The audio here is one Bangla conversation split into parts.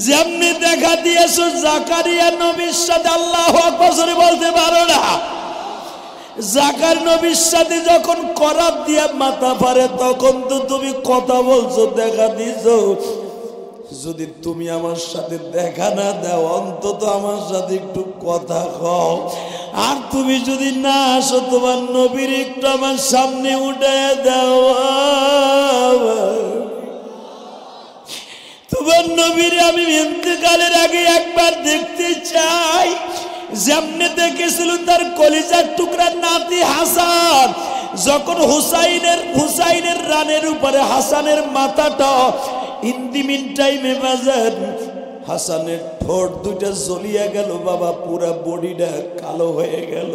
যেমনি দেখা দিয়েছো জাকারিয়া নবীর সাথে আল্লাহু আকবার জোরে বলতে পারো না। জাকার নবীর সাথে যখন করাত দিয়ে মাথা পারে তখন তো তুমি কথা বলছো, দেখা দিয়েছো। যদি তুমি আমার সাথে দেখা না দাও, অন্তত আমার সাথে একটু কথা কও। আর তুমি যদি না আসো, তোমার নবীর একটু আমার সামনে উঠে দাও। তোমার নবীর আমি ইন্তেকালের আগে একবার দেখতে চাই। যেমনে দেখেছিল তার কলিজার টুকরা নাতি হাসান, যখন হুসাইনের রানের উপরে হাসানের মাথাটা ইন দি মিন টাইমে বাজার হাসানের ঠোঁট দুইটা জ্বলিয়া গেল বাবা, পুরা বডিটা কালো হয়ে গেল।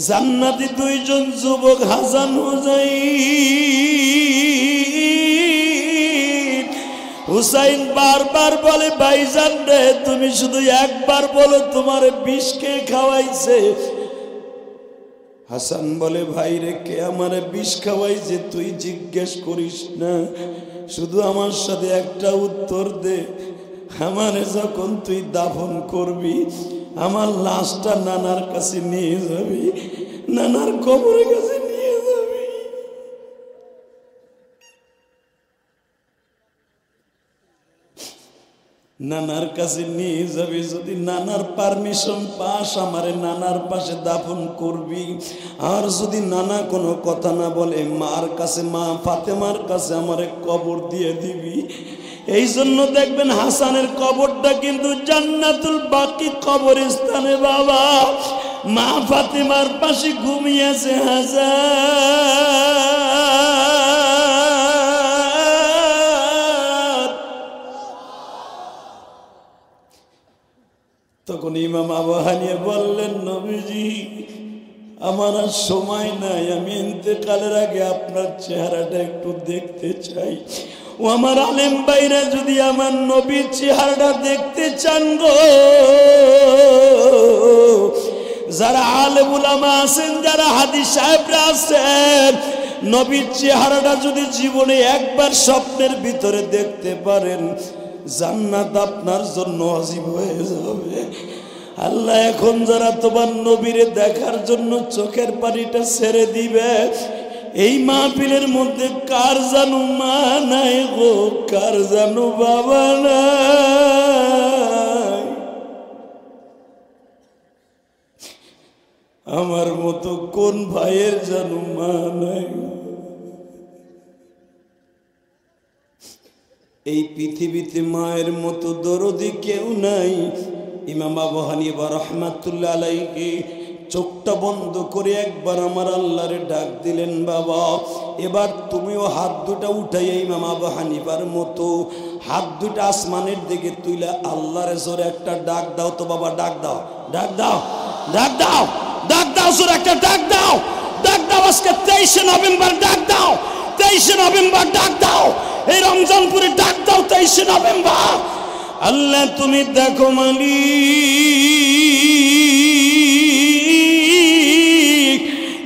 জান্নাতি দুইজন যুবক হাসান হুসাইন বারবার বলে, ভাইজান রে তুমি শুধু একবার বলো তোমার বিষ কে খাওয়াইছে। হাসান বলে, ভাই রে কে আমারে বিষ খাওয়াইছে তুই জিজ্ঞেস করিস না, শুধু আমার সাথে একটা উত্তর দে। আমারে যখন তুই দাফন করবি, আমার লাশটা নানার কাছে নিয়ে যাবি, নানার কবরের কাছে নিয়ে যাবি। নানার কাছে নিয়ে যাবি, যদি নানার পারমিশন পাস আমারে নানার পাশে দাফন করবি। আর যদি নানা কোনো কথা না বলে, মার কাছে, মা ফাতেমার কাছে আমারে কবর দিয়ে দিবি। এই জন্য দেখবেন হাসানের কবরটা কিন্তু জান্নাতুল বাকি কবরস্থানে বাবা, মা ফাতেমার পাশে ঘুমিয়েছে হাসান। তখন ইমাম আবু হানিফা বললেন, নবীজি আমার আর সময় নাই, আমি ইন্তেকালের আগে আপনার চেহারাটা একটু দেখতে চাই। ও আমার আলেম ভাইরা, যদি আমার নবীর চেহারাটা দেখতে চান গো, যারা আলেম উলামা আছেন, যারা হাদিস সাহেবরা আছেন, নবীর চেহারাটা যদি জীবনে একবার স্বপ্নের ভিতরে দেখতে পারেন, জান্নাত আপনার জন্য ওয়াজিব হয়ে যাবে। আল্লাহ এখন যারা তোমার নবীরে দেখার জন্য চোখের পানিটা ছেড়ে দিবে, এই মাহফিলের মধ্যে কার জানু মা নাই গো, কার জানু বাবা নাই? আমার মতো কোন ভাইয়ের জানু মা নাই? এই পৃথিবীতে মায়ের মতো দরদি কেউ নাই। ইমাম আবু হানিফা রাহমাতুল্লাহ আলাইহি চোখটা বন্ধ করে একবার আমার আল্লাহরে ডাক দিলেন, বাবা এবার তুমিও হাত দুটা উঠাই ইমাম আবু হানিফার মতো হাত দুটা আসমানের দিকে তুইলা আল্লাহরে জোরে একটা ডাক দাও তো বাবা, ডাক দাও, ডাক দাও, ডাক দাও, ডাক দাও, জোরে একটা ডাক দাও, ডাক দাও। আজকে 23শে নভেম্বর ডাক দাও, 23শে নভেম্বর ডাক দাও, এই রমজানপুরে ডাক দাও 23শে নভেম্বর। আল্লাহ তুমি দেখো মালিক,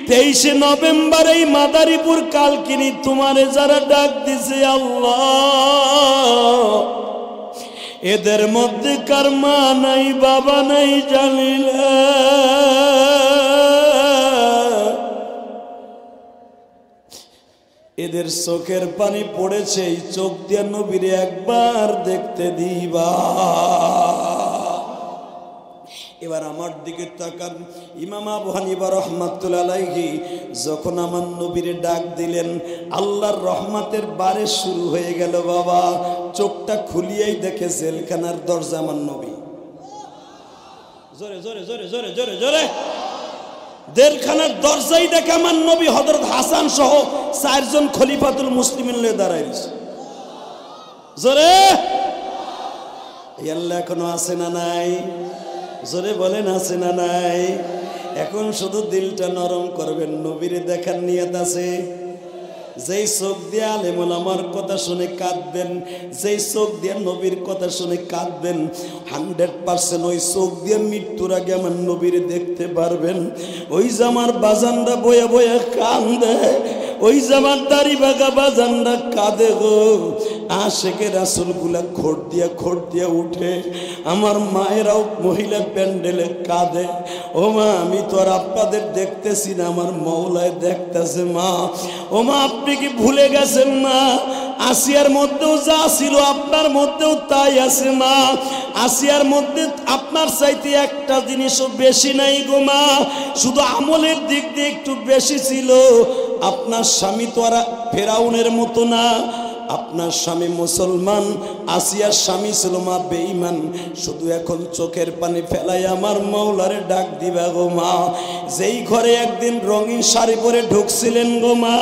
23শে নভেম্বর এই মাদারীপুর কালকিনি তোমারে যারা ডাক দিছে আল্লাহ, এদের মধ্যে কার মা নাই বাবা নাই জানি না। এদের চোখের পানি পড়েছে, এই চোখ দিয়ে নবীরে একবার দেখতে দিবা। এবার আমার দিকে তাকান। ইমাম আবু হানিফা রাহমাতুল্লাহ আলাইহি যখন আমার নবীরে ডাক দিলেন, আল্লাহর রহমতের বারিশ শুরু হয়ে গেল বাবা। চোখটা খুলিয়েই দেখে জেলখানার দরজা আমার নবী। জোরে জোরে জোরে জোরে জোরে জোরে জেলখানার দরজাই দেখে আমার নবী হযরত হাসান সহ 4 জন খলিফাতুল মুসলিমিন লয়ে দাঁড়াইছে। জোরে আল্লাহ এখনো আছে না নাই? জোরে বলেন আছে না নাই? এখন শুধু দিলটা নরম করবেন, নবীরে দেখার নিয়ত আছে। যেই চোখ দিয়ে আলেম ওলামার কথা শুনে কাঁদবেন, যেই চোখ দিয়ে নবীর কথা শুনে কাঁদবেন, 100% ওই চোখ দিয়ে মৃত্যুর আগে আমার নবীরে দেখতে পারবেন। ওই যে আমার বাজানরা বয়ে বয়ে কান্দে, ওই যে আমার দাড়ি বাগা বাজানরা কাঁদে গো, আশেকে রাসূলগুলা খোঁট দিয়া উঠে, আমার মায়েরাও মহিলা প্যান্ডেলে কাঁদে। ও মা, আমি তো আর আপনাদের দেখতেছি না, আমার মওলায় দেখতেছে মা। ও মা, আপনি কি ভুলে গেছেন মা? আসিয়ার মধ্যেও যা ছিল আপনার মধ্যেও তাই আছে মা। আসিয়ার মধ্যে আপনার চাইতে একটা জিনিসও বেশি নাই গো মা, শুধু আমলের দিক দিয়ে একটু বেশি ছিল। আপনার স্বামী তো আর ফেরাউনের মতো না, আপনার স্বামী মুসলমান, আসিয়ার স্বামী ছিল মা বেঈমান। শুধু এখন চোখের পানি ফেলাই আমার মওলারে ডাক দিবা গো মা। যেই ঘরে একদিন রঙিন শাড়ি পরে ঢুকছিলেন গো মা,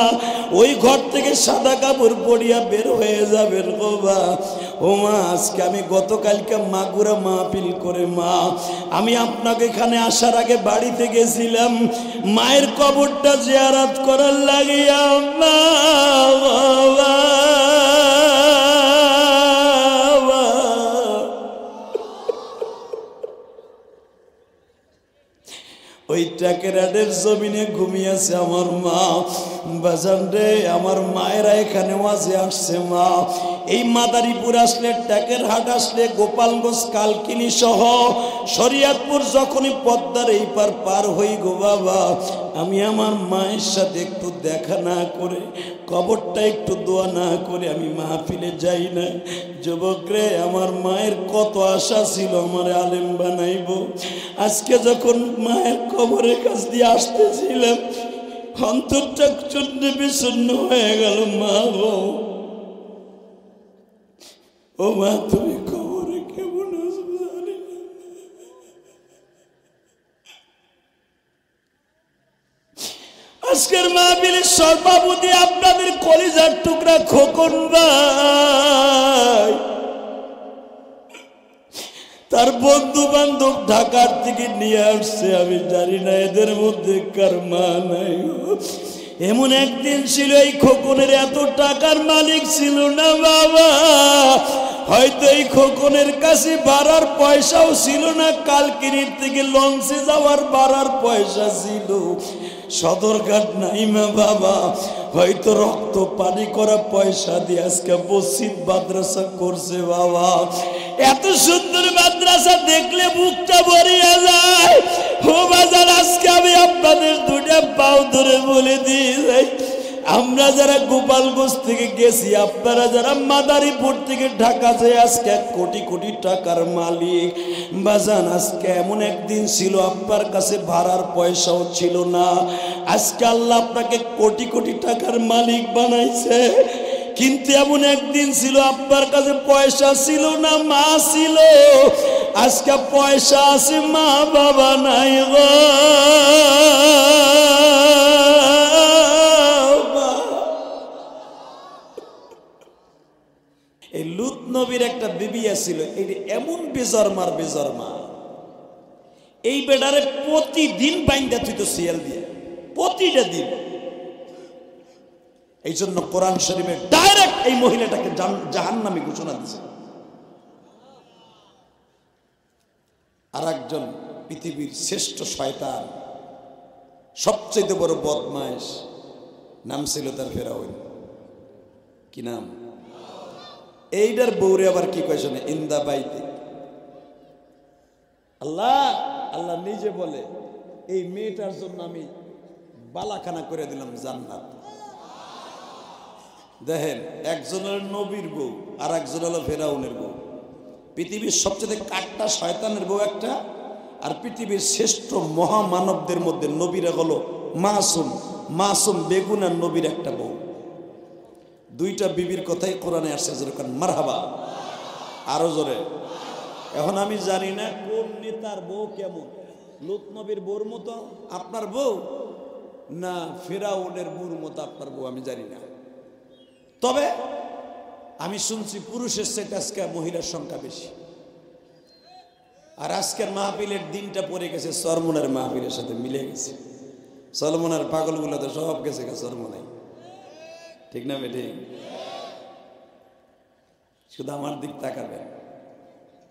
ওই ঘর থেকে সাদা কাপড় পরিয়া বের হয়ে যাবেন গো মা। ও মা, আজকে আমি গতকালকে মাগুরা মাহফিল করে মা, আমি আপনাকে এখানে আসার আগে বাড়িতে গেছিলাম মায়ের কবরটা জিয়ারত করার লাগিয়া মা। ওই টাকেরাডের জমিনে ঘুমিয়েছে আমার মা। বাজান রে, আমার মায়েরা এখানে ওয়াজে আসছে মা। এই মাদারীপুর আসলে, টাকের হাট আসলে, গোপালগঞ্জ, কালকিনি সহ শরিয়তপুর যখনই পদ্মার এই পার হই গো বাবা, আমি আমার মায়ের সাথে একটু দেখা না করে, কবরটা একটু দোয়া না করে আমি মাহফিলে যাই না। যুবক রে, আমার মায়ের কত আশা ছিল আমার আলেম বানাইব। আজকে যখন মায়ের কবরের কাছ দিয়ে আসতেছিলাম, অন্তরটা চূর্ণ বিচূর্ণ হয়ে গেল মা গো। ও মা, তুমি কবরে কেমন আসবে জানি না। আজকের মাহফিলের সভাপতি আপনাদের কলিজার টুকরা খোকন ভাই, তার বন্ধু বান্ধব ঢাকার থেকে নিয়ে আসছে। আমি জানি না এদের মধ্যে কার মা নাই। এমন একদিন ছিল এই খোকনের এত টাকার মালিক ছিল না বাবা, হয়তো এই খোকনের কাছে ভাড়ার পয়সাও ছিল না, কালকিনির থেকে লঞ্চে যাওয়ার ভাড়ার পয়সা ছিল, সদরঘাট নাই মা বাবা, হয়তো রক্ত পানি করা পয়সা দিয়ে আজকে মসজিদ মাদ্রাসা করছে বাবা। এত সুন্দর মাদ্রাসা দেখলে বুকটা ভরিয়া যায়। ও বাজার, আজকে আমি আপনাদের দুটা পাও ধরে বলে দিয়ে যাই, আমরা যারা গোপালগঞ্জ থেকে গেছি, আপনারা যারা মাদারীপুর থেকে ঢাকা যায় আজকে কোটি কোটি টাকার মালিক বাজান, আজকে এমন একদিন ছিল আপনার কাছে ভাড়ার পয়সাও ছিল না, আজকে আল্লাহ আপনাকে কোটি কোটি টাকার মালিক বানাইছে। কিন্তু এমন একদিন ছিল আপনার কাছে পয়সা ছিল না, মা ছিল, আজকে পয়সা আছে, মা বাবা নাই গো। এই লুত নবীর একটা বিবি ছিল, এই এমন বেজরমা, এই বেডারে প্রতিদিন বাইন্দা তুই তো সিয়াল দিয়ে, প্রতিটা দিন। এই জন্য কোরআন শরীফে ডাইরেক্ট এই মহিলাটাকে জাহান্নামী ঘোষণা দিয়েছে। আর একজন পৃথিবীর শ্রেষ্ঠ শয়তান, সবচেয়ে বড় বদমাইশ, নাম ছিল তার ফেরাউন। কি নাম? এইটার বউরে আবার কি কয়েছে না, ইন্দা বাইতে আল্লাহ নিজে বলে, এই মেয়েটার জন্য আমি বালাখানা করে দিলাম জান্নাত। দেখেন, একজন হলো নবীর বউ, আর একজন হলো ফেরাউনের বউ। পৃথিবীর সবচেয়ে কাট্টা শয়তানের বউ একটা, আর পৃথিবীর শ্রেষ্ঠ মহামানবদের মধ্যে নবীরা হলো মাসুম বেগুন আর নবীর একটা বউ। দুইটা বিবির কথাই কোরআনে আসছে, যেরকম মারহাবা, আরো জোরে। এখন আমি জানি না কোন নেতার বউ কেমন, লুত নবীর বউর মতো আপনার বউ, না ফেরাউনের বউর মতো আপনার বউ, আমি জানি না। তবে আমি শুনছি পুরুষের চেয়ে আজকে মহিলার সংখ্যা বেশি। আর আজকের মাহফিলের দিনটা পড়ে গেছে সরমনের মাহফিলের সাথে মিলে গেছে। সলমনের পাগলগুলো তো সব গেছে সরমনে, ঠিক না বেঠি? শুধু আমার দিক তাকাবেন।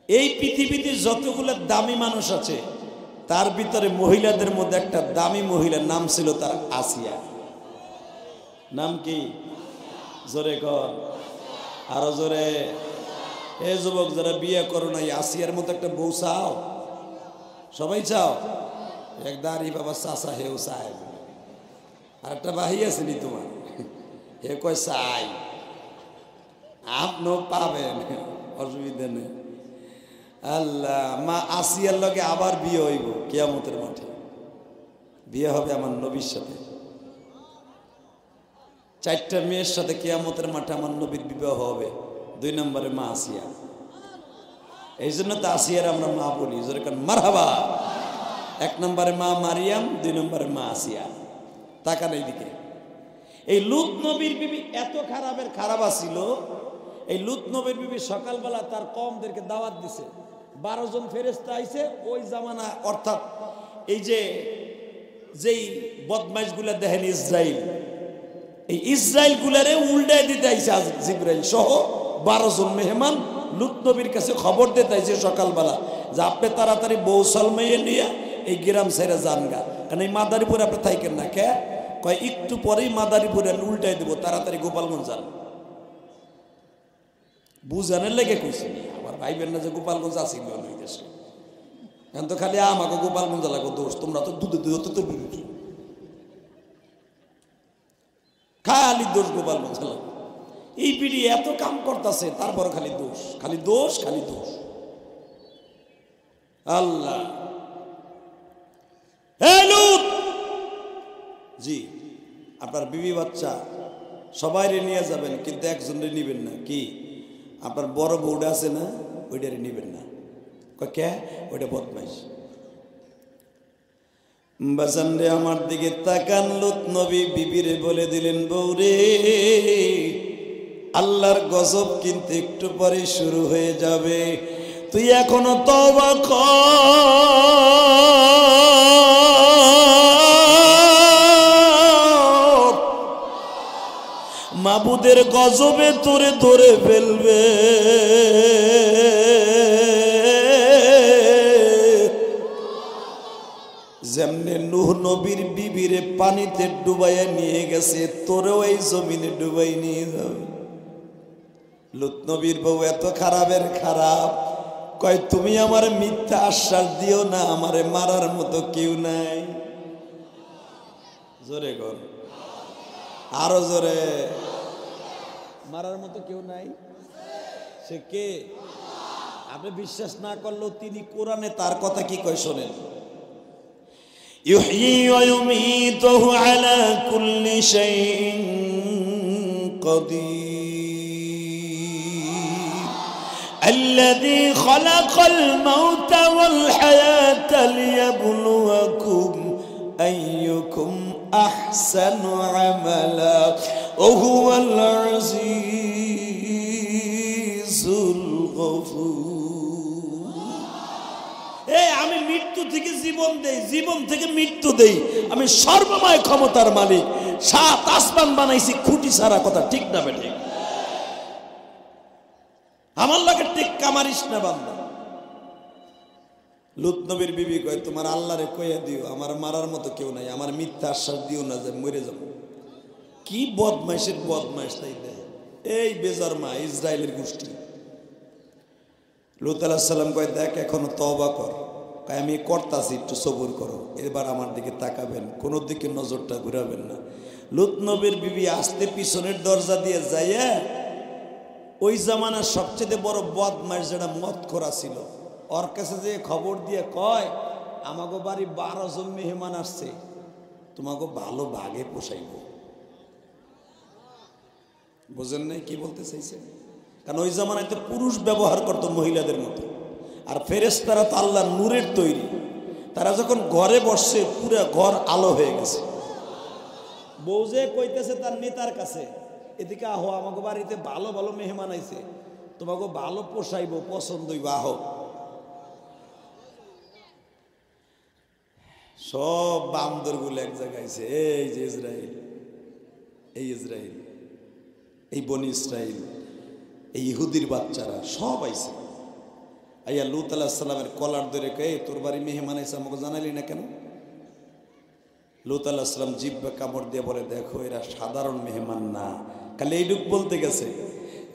এই পৃথিবীতে যতগুলো দামি মানুষ আছে, তার ভিতরে মহিলাদের মধ্যে একটা দামি মহিলার নাম ছিল তার আসিয়া। নাম কি? জোরে কর। আরো জোরে। এ যুবক যারা বিয়ে করো নাই, আসিয়ার মতো একটা বউ চাও? সবাই চাও? এক দাঁড়ি বাবা চাষা হেউ চায়, আর একটা বাহি আসেনি তোমার, হে কয় চাই, আপনিও পাবেন, অসুবিধা নেই। আল্লাহ, মা আসিয়ার লগে আবার বিয়ে হইব কিয়ামতের মাঠে। বিয়ে হবে আমার নবীর সাথে, 4টা মেয়ের সাথে কিয়ামতের মাঠে আমার নবীর বিবাহ হবে। 2 নম্বরে মা আসিয়া। এই জন্য তো আসিয়ার আমরা মা বলি, যেরকম মারহাবা। 1 নম্বরে মা মারিয়াম, 2 নম্বরে মা আসিয়া। তাকান এইদিকে। এই লুত নবীর বিবি এত খারাপ ছিল। এই লুত নবীর বিবি সকালবেলা তার কওমদেরকে দাওয়াত দিছে। 12 জন ফেরেশতা আইছে ওই জামানা, অর্থাৎ এই যেই বদমাইশগুলা দেখেন ইসরাইল, এই ইসরাইল গুলারে উল্টাই দিতে আইছে জিবরাইল সহ 12 জন মেহমান লুত নবীর কাছে খবর দিতে আইছে সকালবেলা যে আপনি তাড়াতাড়ি বউ সালমাইয়ে নিয়ে এই গ্রাম ছেড়ে যান গা, কারণ এই মাদারীপুরে আপনি থাকেন না। কে কয় একটু পরেই মাদারীপুরে উল্টাই দেবো, তাড়াতাড়ি গোপালগঞ্জ যান। বুঝানোর লেগে কইছি, আবার ভাইবেন না যে গোপালগঞ্জ আসি ওই দেশে। এখন তো খালি আমাকে গোপালগঞ্জ লাগো দোষ, তোমরা তো দুধে তো বিরুদ্ধে খালি দোষ গোপালগঞ্জ লাগো। এই পিড়ি এত কাম করতেছে, তারপর খালি দোষ, খালি দোষ, খালি দোষ। আল্লাহ, জি আপনার বিবি বাচ্চা সবাই নিয়ে যাবেন, কিন্তু একজনের নিবেন না। কি আপনার বড় বউটা আছে না, ওইটারে নিবেন না। কে? ওইটা বদমাইশ। বাজান রে, আমার দিকে তাকান। লুত নবী বিবিরে বলে দিলেন, বউরে আল্লাহর গজব কিন্তু একটু পরে শুরু হয়ে যাবে, তুই এখনো তওবা কর, মাবুদের গজবে তোরে ধরে ফেলবে। যেমনে নূহ নবীর বিবিরে পানিতে ডুবাইয়া নিয়ে গেছে, তোরেও এই জমিনে ডুবাই নিয়ে যাবে। লুত নবীর বউ এত খারাপ, কয় তুমি আমার মিথ্যা আশ্বাস দিও না, আমারে মারার মতো কেউ নাই। জোরে কর, আরো জোরে। মারার মতো কেউ নাই। সে কে? আপনি বিশ্বাস না করলেও তিনি কোরআনে তার কথা কি কয় শোনেন। يحيي ويميته على كل شيء قدير الذي خلق الموت والحياة ليبلوكم أيكم أحسن عملا وهو العزيز الغفور। আমি মৃত্যু থেকে জীবন দেই, জীবন থেকে মৃত্যু দেই, আমি সর্বময় ক্ষমতার মালিক। 7 আসমান বানাইছি খুঁটি ছাড়া, কথা ঠিক না বেঠিক? আমার লাগে ঠিক কামারিস না বান্দা। লুত নবীর বিবি কয়, তোমার আল্লাহরে কইয়া দিও আমার মারার মতো কেউ নাই, আমার মিথ্যা আশ্বাস দিও না যে মরে যাব। কি বদমাইশের বদমাইশ তাই দেয় এই বেজরমা ইসরায়েলের গোষ্ঠী। লুত আলাইহিস সালাম কয়, দেখ এখনো তওবা কর। কয় আমি করতাছি, একটু সবুর করো, এবার আমার দিকে তাকাবেন, কোনো দিকে নজরটা ঘুরাবেন না। লুত নবীর বিবি আসতে পিছনের দরজা দিয়ে যাইয়া ওই জামানার সবচেয়ে বড় বদমাইশ যেটা মদ খোরা ছিল, ওর কাছে যে খবর দিয়ে কয়, আমাকে বাড়ি 12 জন মেহমান আসছে, তোমাকে ভালো ভাগে পোষাইব। বুঝেন নাই কি বলতে চাইছে? কারণ ওই জামানায় তো পুরুষ ব্যবহার করতো মহিলাদের মতো, আর ফেরেশতারা তো আল্লাহর নূরের তৈরি। তারা যখন ঘরে বসছে, পুরো ঘর আলো হয়ে গেছে। বউ যে কইতেছে তার নেতার কাছে, এদিকে আহো, আমাকে বাড়িতে ভালো ভালো মেহমান আইছে, তোমাকে ভালো পোষাইব, পছন্দ হইব, আহো। সব বান্দরগুলো এক জায়গায় আইছে। এই যে ইসরায়েল, এই বনি ইসরায়েল, এই ইহুদির বাচ্চারা সব আইছে। আইয়া লুত আলাইহিস সালামের কলার ধরে কয়ে, তোর বাড়ি মেহমান আইছে, আমাকে জানাইলি না কেন? লুত আলাইহিস সালাম জিহ্বা কামড় দিয়ে বলে, দেখো এরা সাধারণ মেহমান না। খালি এইটুক বলতে গেছে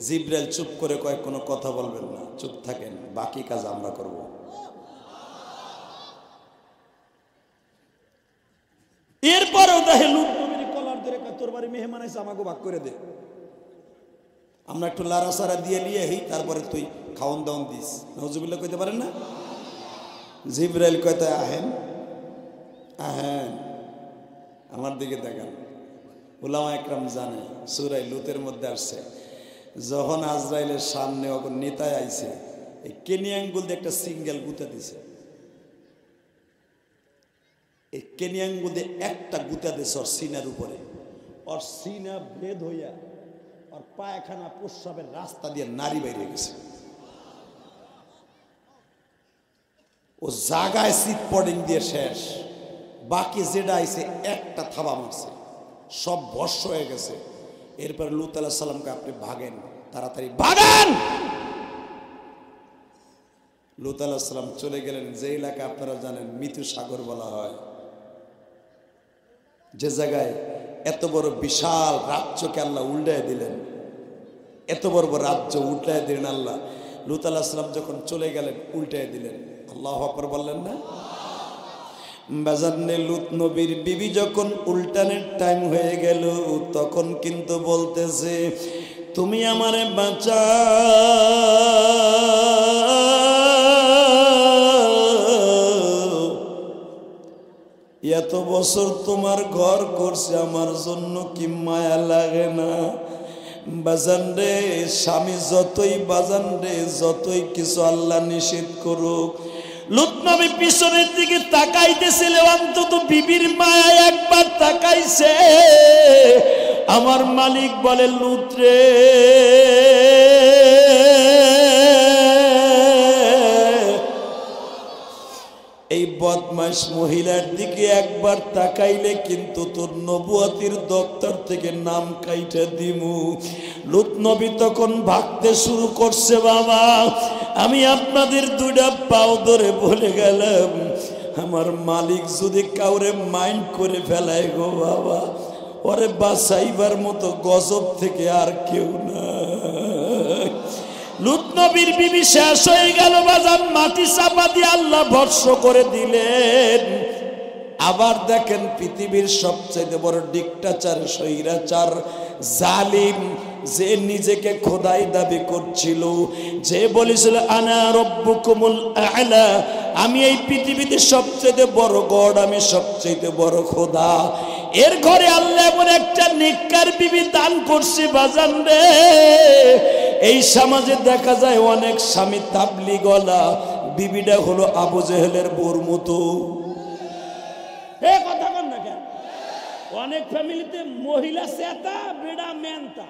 জিব্রাইল চুপ করে কয় কোনো কথা বলবেন না, চুপ থাকেন, বাকি কাজ আমরা করব। এরপরেও দেখে লুত নবীর কলার ধরে তোর বাড়ি মেহমান এসে আমাকে ভাগ করে দে, আমরা একটু লাড়াচাড়া দিয়ে নিয়ে তারপরে তুই খাওয়ন দাওন দিস। নজুবিল্লাহ কইতে পারেন না? জিব্রাইল কইতে আহেন আহেন, আমার দিকে দেখান। উলামা একরাম জানে সূরা লুতের মধ্যে আসছে, যখন আজরাইলের সামনে ওখন নেতায় আইছে, এই কেনি আঙ্গুল দিয়ে একটা সিঙ্গেল গুতা দিছে, এই কেনি আঙ্গুল দিয়ে একটা গুতা দিছে ওর সিনার উপরে, ওর সিনা ভেদ হইয়া ওর পায়খানা প্রস্রাবের রাস্তা দিয়ে নারী বাইরে গেছে। ও জাগায় সিট পডিং দিয়ে শেষ, বাকি যেটা আইছে একটা থাবা মারছে, সব ভস্য হয়ে গেছে। এরপর লূত আলাইহিস সালামকে আপনি ভাগেন, তাড়াতাড়ি ভাগেন। লূত আলাইহিস সালাম চলে গেলেন যে এলাকা আপনারা জানেন মৃত্যু সাগর বলা হয়, যে জায়গায় এত বড় বিশাল রাজ্যকে আল্লাহ উল্টায় দিলেন, এত বড় বড় রাজ্য উল্টায় দিলেন আল্লাহ। লূত আলাইহিস সালাম যখন চলে গেলেন উল্টায় দিলেন, আল্লাহু আকবার বললেন না? বাজারে লূত নবীর বিবি যখন উল্টানের টাইম হয়ে গেল, তখন কিন্তু বলতেছে তুমি আমারে বাঁচাও, এত বছর তোমার ঘর করছে, আমার জন্য কি মায়া লাগে না? বাজান রে, স্বামী যতই বাজান রে, যতই কিছু আল্লাহ নিষেধ করুক, লূত নবী পিছনের দিকে তাকাইতেছিল, অন্তত বিবির মায়া একবার তাকাইছে। আমার মালিক বলে লূত রে, এই বদমাশ মহিলার দিকে একবার তাকাইলে কিন্তু তোর নবুয়তির দপ্তর থেকে নাম কাইটা দিমু। লূত নবী তখন ভাগতে শুরু করছে, বাবা আমি আপনাদের দুইটা পাও ধরে বলে গেলাম, আমার মালিক যদি কাউরে মাইন্ড করে ফেলায় গো বাবা, ওরে বাঁচাইবার মতো গজব থেকে আর কেউ না। লূত নবীর বিবি শেষ হয়ে গেল বাজান, মাটি চাপা দিয়ে আল্লাহ ভস্ম করে দিলেন। আবার দেখেন পৃথিবীর সবচেয়ে বড় ডিক্টাচার, স্বৈরাচার, জালিম, যে নিজেকে খোদাই দাবি করছিল, যে বলেছিল আনা রব্বুকুমুল আ'লা, আমি এই পৃথিবীতে সবচেয়ে বড় গড, আমি সবচেয়ে বড় খোদা, এর ঘরে আল্লাহ এমন একটা নেককার বিবি দান করছে বাজান রে। এই সমাজে দেখা যায় অনেক স্বামী তাবলীগওয়ালা, বিবিটা হলো আবু জেহেলের বউর মতো। কথা কন না কেন? অনেক ফ্যামিলিতে মহিলা সেতা, বেড়া মেনতা,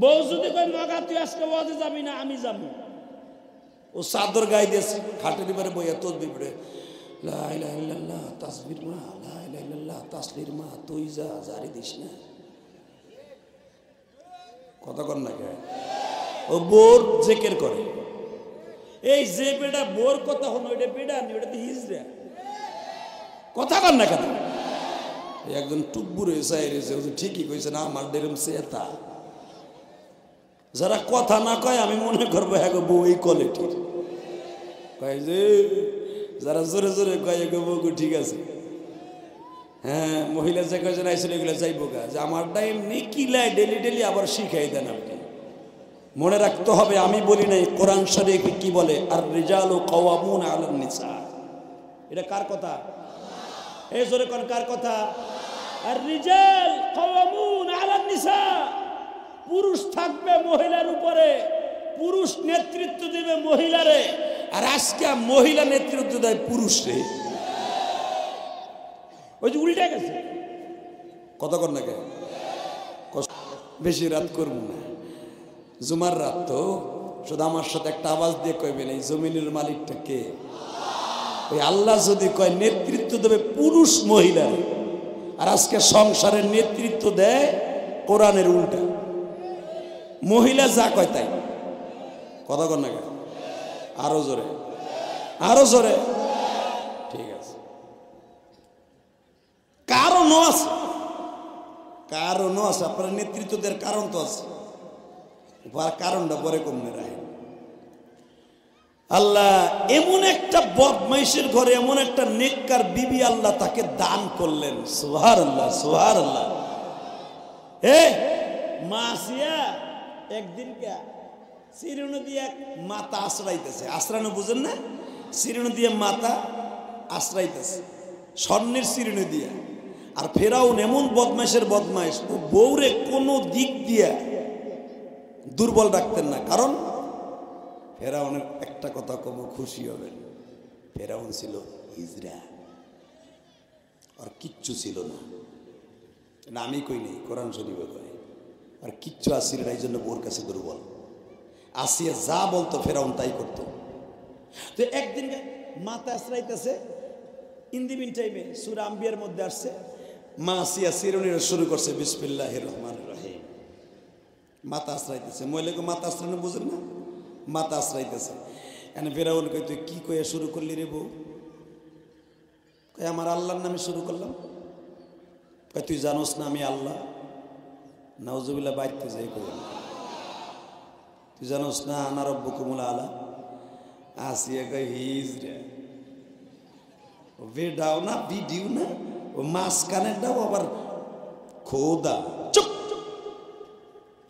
বউ যদি কই মগা তুই আজকে ওয়াজে যাবি না, আমি যাবো, ও চাদর গায়ে দিয়েছে, খাটের এবারে বইয়া তসবিহ পড়ে, লা ইলাহা ইল্লাল্লাহ তাসবির মা, লা ইলাহা ইল্লাল্লাহ তাসলির মা, তুই যা জারি দিস না। কথা কন না কেন? ও বোর জেকের করে। এই যে বেটা বোর কথা হলো, ওইটা বেটা নি, ওটা তো হিজড়া। কথা কন না কেন? একজন টুকবুর হয়েছে, ঠিকই কইছে না, আমার ডেরম সেতা। যারা কথা না কয় আমি মনে করবো হ্যাঁ গো বউ এই কোয়ালিটির, কয় যে যারা জোরে জোরে কয় গো বউ ঠিক আছে। হ্যাঁ, মহিলা যে কয়জন আইসলে এগুলো যাইব গা, যে আমারটা এমনি কিলায় ডেলি ডেলি আবার শিখাই দেন আপনি। মনে রাখতে হবে, আমি বলি নাই, কোরআন শরীফে কি বলে, আর রিজালু কাওয়ামুনা আলান নিসা। এটা কার কথা? এই জোরে কোন কার কথা? আর রিজাল কাওয়ামুনা আলান নিসা, পুরুষ থাকবে মহিলার উপরে, পুরুষ নেতৃত্ব দেবে মহিলারে, আর আজকে মহিলা নেতৃত্ব দেয় পুরুষরে। ওই যে উল্টে গেছে। কত কর না, বেশি রাত করব না, জুমার রাত তো, শুধু আমার সাথে একটা আওয়াজ দিয়ে কইবেন এই জমিনের মালিকটা কে? ওই আল্লাহ যদি কয় নেতৃত্ব দেবে পুরুষ মহিলার, আর আজকে সংসারের নেতৃত্ব দেয় কোরআনের উল্টা, মহিলা যা কয় তাই। কথা কর না, আরো জোরে, আরো জোরে। ঠিক আছে, কারণও আছে, কারণও আছে, আপনার নেতৃত্ব দেওয়ার কারণ তো আছে। কারণটা পরে কমে রাখে। আল্লাহ এমন একটা বদমাইশের ঘরে এমন একটা নেককার বিবি আল্লাহ তাকে দান করলেন। সুবহানাল্লাহ, সুবহানাল্লাহ। মাসিয়া একদিন চিরুনি দিয়ে মাথা আশ্রাইতেছে, আশ্রানো বুঝেন না, চিরুনি দিয়ে মাথা আশ্রাইতেছে স্বর্ণের চিরুনি দিয়ে। আর ফেরাউন এমন বদমাইশের বদমাইশ, ও বউরে কোনো দিক দিয়ে দুর্বল রাখতেন না। কারণ ফেরাউনের একটা কথা কব, খুশি হবেন, ফেরাউন ছিল হিজড়া, আর কিচ্ছু ছিল না। না আমি কই নেই, কোরআন শরীফে কয় আর কিচ্ছু আসছিল না, এই জন্য বোর কাছে দুর্বল। আসিয়া যা বলতো ফেরাউন তাই করতো। তো একদিন মাথা আশ্রাইতেছে, ইন দি মিন টাইমে সূরা আম্বিয়ার মধ্যে আসছে, মা আসিয়া চিরুনি শুরু করছে বিসমিল্লাহির রহমানির রহিম। মাথা আশ্রাইতেছে, মহিলাকে মাথা আশ্রানো বুঝেন না, মাথা আশ্রাইতেছে। এনে ফেরাউন কই তুই কি কইয়া শুরু করলি রে বউ? কই আমার আল্লাহর নামে শুরু করলাম। কই তুই জানোস না আমি আল্লাহ? নাউজুবিল্লাহ, বাইতে যাই কই তুই জানোস না আনা রব্বুকুমুল আলা? আসিয়া কই হিজরা, বেডাও না বিডিও না, ও মাঝখানের দাও আবার খোদা। চুপ!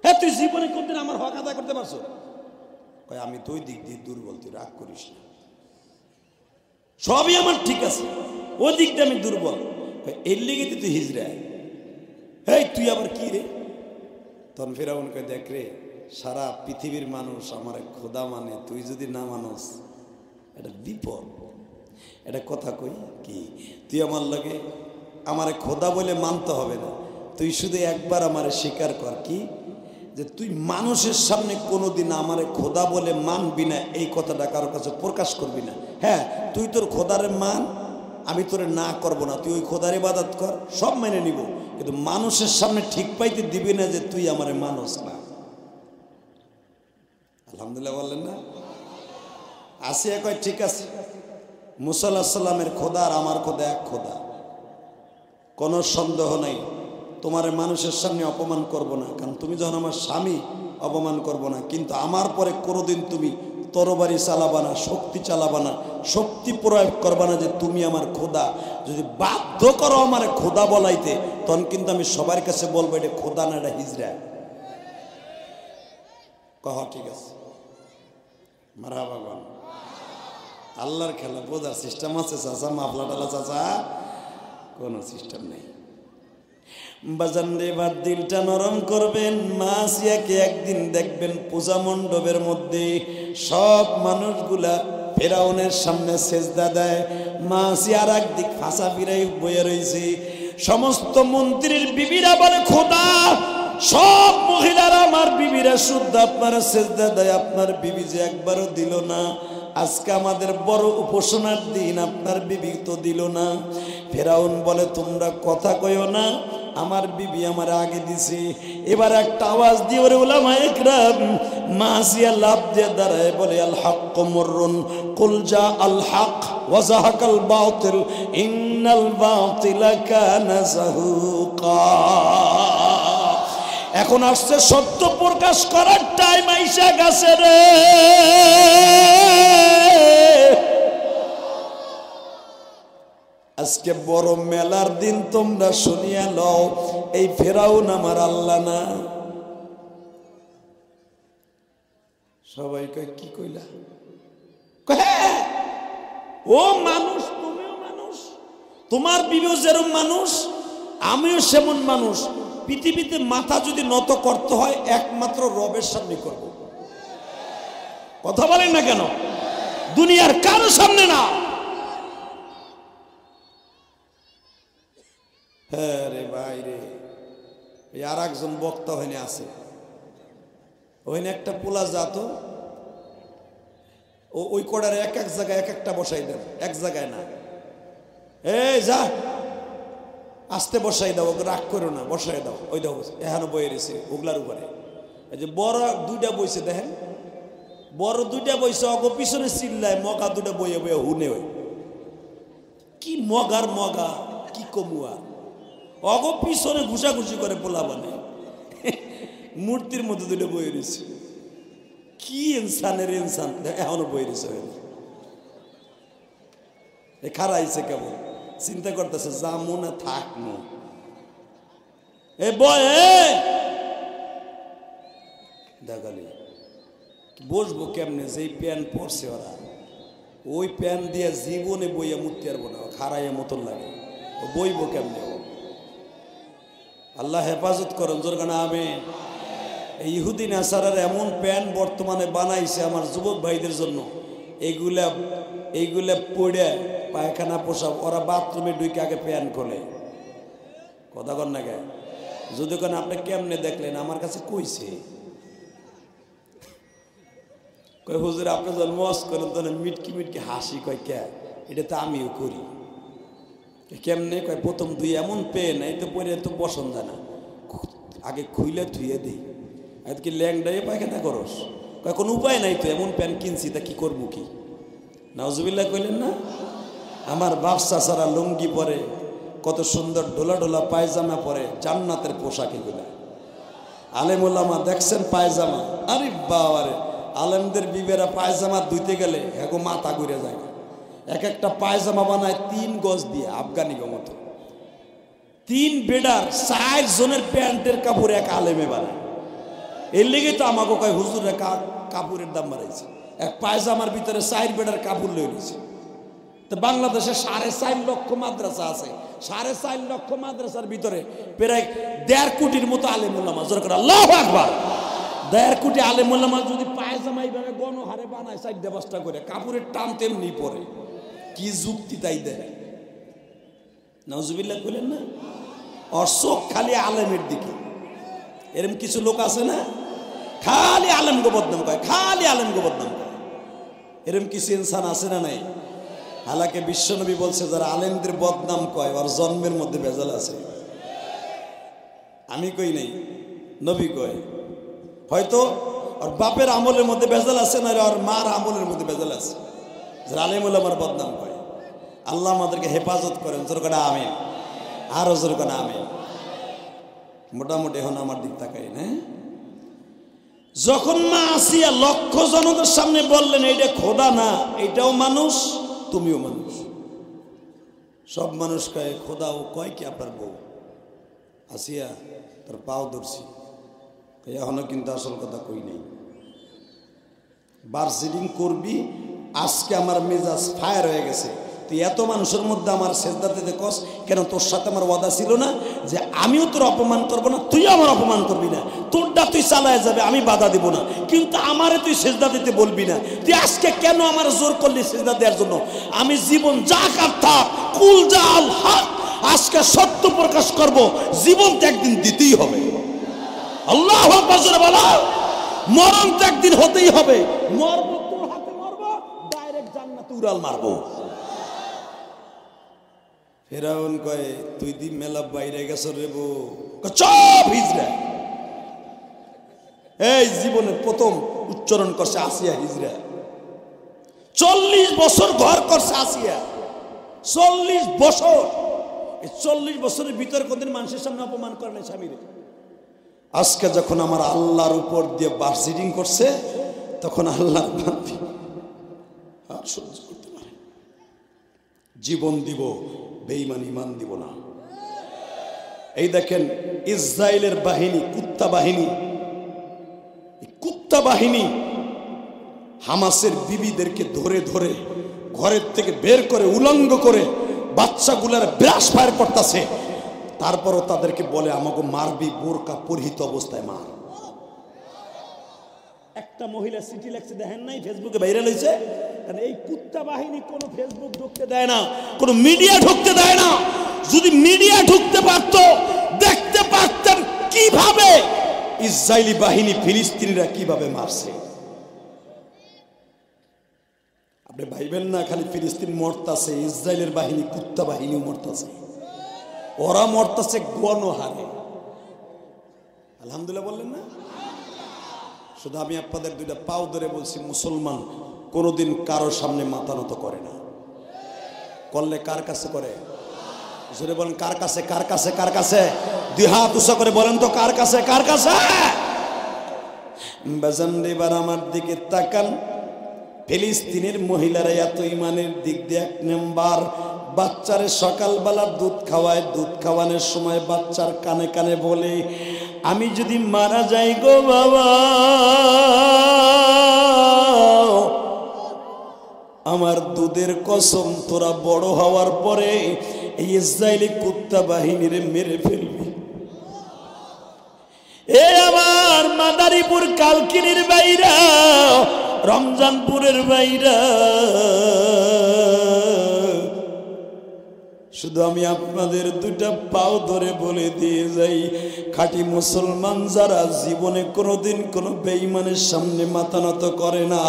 হ্যাঁ তুই জীবনে কোনদিন আমার হক আদায় করতে পারছো? কয় আমি তো ওই দিক দিয়ে দুর্বল, তুই রাগ করিস না, সবই আমার ঠিক আছে, ওই দিক দিয়ে আমি দুর্বল। এর লিগে তুই হিজরা। এই তুই আবার কি রে? তখন ফেরাউন কয় দেখ রে, সারা পৃথিবীর মানুষ আমার খোদা মানে, তুই যদি না মানস এটা বিপদ। এটা কথা কই কি, তুই আমার লাগে আমারে খোদা বলে মানতে হবে না, তুই শুধু একবার আমারে স্বীকার কর কি, যে তুই মানুষের সামনে কোনোদিন আমারে খোদা বলে মানবি না, এই কথাটা কারোর কাছে প্রকাশ করবি না। হ্যাঁ তুই তোর খোদারে মান, আমি তোরে না করব না, তুই ওই খোদার ইবাদত কর, সব মেনে নিব, কিন্তু মানুষের সামনে ঠিক পাইতে দিবি না যে তুই আমারে মানুষ না। আলহামদুলিল্লাহ বললেন না? আসিয়া কয় ঠিক আছে, মুসা আলাইহিস সালামের খোদা আর আমার খোদা এক খোদা, কোনো সন্দেহ নাই, তোমার মানুষের সামনে অপমান করব না, কারণ তুমি যখন আমার স্বামী অপমান করব না, কিন্তু আমার পরে কোনোদিন তুমি তরবারি চালাবা না, শক্তি চালাবা না, শক্তি প্রয়োগ করবা না যে তুমি আমার খোদা। যদি বাধ্য করো আমার খোদা বলাইতে, তখন কিন্তু আমি সবার কাছে বলবো এটা খোদা না, এটা হিজরা। কহ ঠিক আছে, মারহাবা বল। আল্লাহর খেলা বোঝার সিস্টেম আছে চাচা, মাফলা টালা চাচা কোনো সিস্টেম নেই। বাজান রে, এবার দিলটা নরম করবেন। মা আসিয়াকে একদিন দেখবেন পূজা মণ্ডপের মধ্যে সব মানুষগুলা ফেরাউনের সামনে সেজদা দেয়, মা আসিয়া আর একদিক ফাঁসা ফিরাই বয়ে রয়েছে। সমস্ত মন্ত্রীর বিবিরা বলে খোদা, সব মহিলারা আমার বিবিরা শুদ্ধ আপনার সেজদা দেয়, আপনার বিবি যে একবারও দিল না, আজকে আমাদের বড় উপাসনার দিন, আপনার বিবি তো দিল না। ফেরাউন বলে তোমরা কথা কইও না, আমার বিবি আমার আগে দিছে। এবার একটা আওয়াজ দিয়ে ওরে উলামায়ে ইকরাম মাসিয়া লাভ দিয়ে দাঁড়ায় বলে আল হক মুররুন কুল জা আল হক ওয়া যাহাকাল বাতিল ইন্নাল বাতিলা কানা যাহুকা। এখন আসছে সত্য প্রকাশ করার টাইম আইসা গেছে রে। আজকে বড় মেলার দিন, তোমরা শুনিয়া লও, এই ফেরাউন আমার আল্লাহ না। সবাই কয় কি কইলা? ও মানুষ, তুমিও মানুষ, তোমার বিবিও যেরকম মানুষ, আমিও সেমন মানুষ। পৃথিবীতে মাথা যদি নত করতে হয় একমাত্র রবের সামনে করব। কথা বলেন না কেন? দুনিয়ার কারো সামনে না। হ্যাঁ রে ভাই রে, আর একজন বক্তা হইনে আছে, ওইনে একটা পোলা জাত, ওই কড়ারে এক এক জায়গায় এক একটা বসাই দেন, এক জায়গায় না। এই যা আস্তে বসাই দাও, ওকে রাগ করো না, বসাই দাও। ওই দাও এখানে বয়ে রয়েছে ওগুলার উপরে। এই যে বড় দুইটা বইছে দেখেন, বড় দুইটা বইছে, অগ পিছনে চিল্লায়, মগা দুটা বইয়ে বইয়ে হুনে হয়। কি মগার মগা, কি কমুয়া, অগ পিছনে ঘুষাঘুষি করে পোলা বানে, মূর্তির মধ্যে দুটো বইয়ে রয়েছে। কি ইনসানের ইনসান এখনো বই রয়েছে খারাইছে কেমন চিন্তা করতেছে যামু না থাকমু এ বয় দেখালি বসবো কেমনে যেই প্যান্ট পরছে ওরা ওই প্যান্ট দিয়ে জীবনে বইয়া মুক্তি পারবো না খারাইয়া মতন লাগে ও বইবো কেমনে আল্লাহ হেফাজত করেন জোরগানা আমি ইহুদি নাসারার এমন প্যান্ট বর্তমানে বানাইছে আমার যুবক ভাইদের জন্য এইগুলা পড়ে পায়খানা পোশাক ওরা বাথরুমে ঢুকে আগে প্যান্ট খোলে কথা কর না কে যদি কেন আপনি কেমনে দেখলেন আমার কাছে কইছে কই হুজুর আপনি যখন মস করেন তখন মিটকি মিটকি হাসি কয় কে এটা তো আমিও করি কেমনে কয় প্রথম দুই এমন পেন এই তো পরে তো বসন যায় না আগে খুইলে ধুয়ে দিই কি ল্যাংডাই পায়খানা করস কয় কোনো উপায় নাই তো এমন প্যান্ট কিনছি তা কি করবো কি নাউজুবিল্লাহ কইলেন না আমার বাপসা সারা লুঙ্গি পরে কত সুন্দর ডোলা ডোলা পায়জামা পরে জান্নাতের পোশাক এগুলা আলেম ওলামা দেখছেন পায়জামা আরে বাবারে আলেমদের বিবেরা পায়জামা ধুইতে গেলে এগো মাথা ঘুরে যায় এক একটা পায়জামা বানায় 3 গজ দিয়ে আফগানি মতো 3 বেডার 4 জনের প্যান্টের কাপড় এক আলেমে বানায় এর লেগে তো আমাকে কয় হুজুরের কাপড়ের দাম বাড়াইছে এক পায়জামার ভিতরে 4 বেডার কাপড় লয়ে নিয়েছে তো বাংলাদেশে 4.5 লক্ষ মাদ্রাসা আছে 4.5 লক্ষ মাদ্রাসার ভিতরে প্রায় 1.5 কোটির মতো আলেম ওলামা জোরে করে আল্লাহু আকবার 1.5 কোটি আলেম ওলামা যদি পায়জামা এইভাবে গণহারে বানায় 4-5টা করে কাপড়ের টান তেমনি পরে কি যুক্তি তাই দেয় নাউজুবিল্লাহ বলেন না আর চোখ খালি আলেমের দিকে এরকম কিছু লোক আছে না খালি আলেমকে বদনাম করে খালি আলেমকে বদনাম করে এরকম কিছু ইনসান আছে না নাই হালাকে বিশ্বনবী বলছে যারা আলেমদের বদনাম কয় ওর জন্মের মধ্যে ভেজাল আছে আমি কই নাই নবী কয় হয়তো ওর বাপের আমলের মধ্যে ভেজাল আছে না ওর মার আমলের মধ্যে ভেজাল আছে যারা আলেম ওলামার বদনাম কয় আল্লাহ আমাদেরকে হেফাজত করেন জোর করে আমিন আরো জোর করে আমিন মোটামুটি এখন আমার দিক তাকাই না যখন মা আসিয়া লক্ষ জনদের সামনে বললেন এইটা খোদা না এটাও মানুষ তুমিও মানুষ সব মানুষ কয় খোদা ও কয় কি আপনার বউ আসিয়া তার পাও ধরছি এখনো কিন্তু আসল কথা কই নেই বার্সিডিং করবি আজকে আমার মেজাজ ফায়ার হয়ে গেছে তুই এত মানুষের মধ্যে আমার সেজদাতে দেখস কেন তোর সাথে আমার ওয়াদা ছিল না যে আমিও তোর অপমান করব না তুই আমার অপমান করবি না তোরটা তুই চালায় যাবে আমি বাধা দিব না কিন্তু আমারে তুই সেজদা দিতে বলবি না তুই আজকে কেন আমার জোর করলি সেজদা দেওয়ার জন্য আমি জীবন যা কাটতা কুল জাল হক আজকে সত্য প্রকাশ করব জীবন তো একদিন দিতেই হবে আল্লাহু আকবার জোরে বলো মরণ তো একদিন হতেই হবে মরব তোর হাতে মরব ডাইরেক্ট জান্নাতে উড়াল মারবো ফেরাউন কয় তুই দি মেলা বাইরে গেছ রে বো চপ হিজরা এই জীবনের প্রথম উচ্চারণ করছে আসিয়া হিজরা 40 বছর ঘর করছে আসিয়া 40 বছর এই 40 বছরের ভিতরে কোনদিন মানুষের সামনে অপমান করে না স্বামীরে আজকে যখন আমার আল্লাহর উপর দিয়ে বার্সিডিং করছে তখন আল্লাহ আর সহ্য করতে পারে জীবন দিব বেঈমান ঈমান দিব না এই দেখেন ইসরায়েলের বাহিনী কুত্তা বাহিনী হামাসের বিবিদেরকে ধরে ধরে ঘরের থেকে বের করে উলঙ্গ করে বাচ্চাগুলার ব্রাশ ফায়ার করতেছে তারপরও তাদেরকে বলে আমাকে মারবি বোরকা পরিহিত অবস্থায় মার একটা মহিলা চিঠি লিখছে দেখেন নাই ফেসবুকে ভাইরাল হয়েছে কারণ এই কুত্তা বাহিনী কোনো ফেসবুক ঢুকতে দেয় না কোনো মিডিয়া ঢুকতে দেয় না যদি মিডিয়া ঢুকতে পারত দেখতে পারতেন কিভাবে ইসরায়েলি বাহিনী ফিলিস্তিনিরা কিভাবে মারছে আপনি ভাইবেন না খালি ফিলিস্তিন মরতাছে ইসরায়েলের বাহিনী কুত্তা বাহিনী মরতাছে ওরা মরতাছে গণহারে আলহামদুলিল্লাহ বললেন না শুধু আমি আপনাদের দুইটা পাও ধরে বলছি মুসলমান কোনোদিন কারো সামনে মাথা নত করে না করলে কার কাছে করে জোরে বলেন কার কাছে কার কাছে কার কাছে দুই হাত উঁচা করে বলেন তো কার কাছে বাজান এবার আমার দিকে তাকান, ফিলিস্তিনের মহিলারা এত ইমানের দিক দিয়ে এক নাম্বার। বাচ্চারে সকালবেলা দুধ খাওয়ায়, দুধ খাওয়ানোর সময় বাচ্চার কানে কানে বলে, আমি যদি মারা যাই গো বাবা, আমার দুধের কসম তোরা বড় হওয়ার পরে এই ইসরায়েলি কুত্তা বাহিনীর মেরে ফেলবি। এ আমার মাদারীপুর কালকিনির বাইরা, রমজানপুরের বাইরা, শুধু আমি আপনাদের দুটা পাও ধরে বলে দিয়ে যাই, খাঁটি মুসলমান যারা জীবনে কোনোদিন কোনো বেঈমানের সামনে মাথা নত করে না।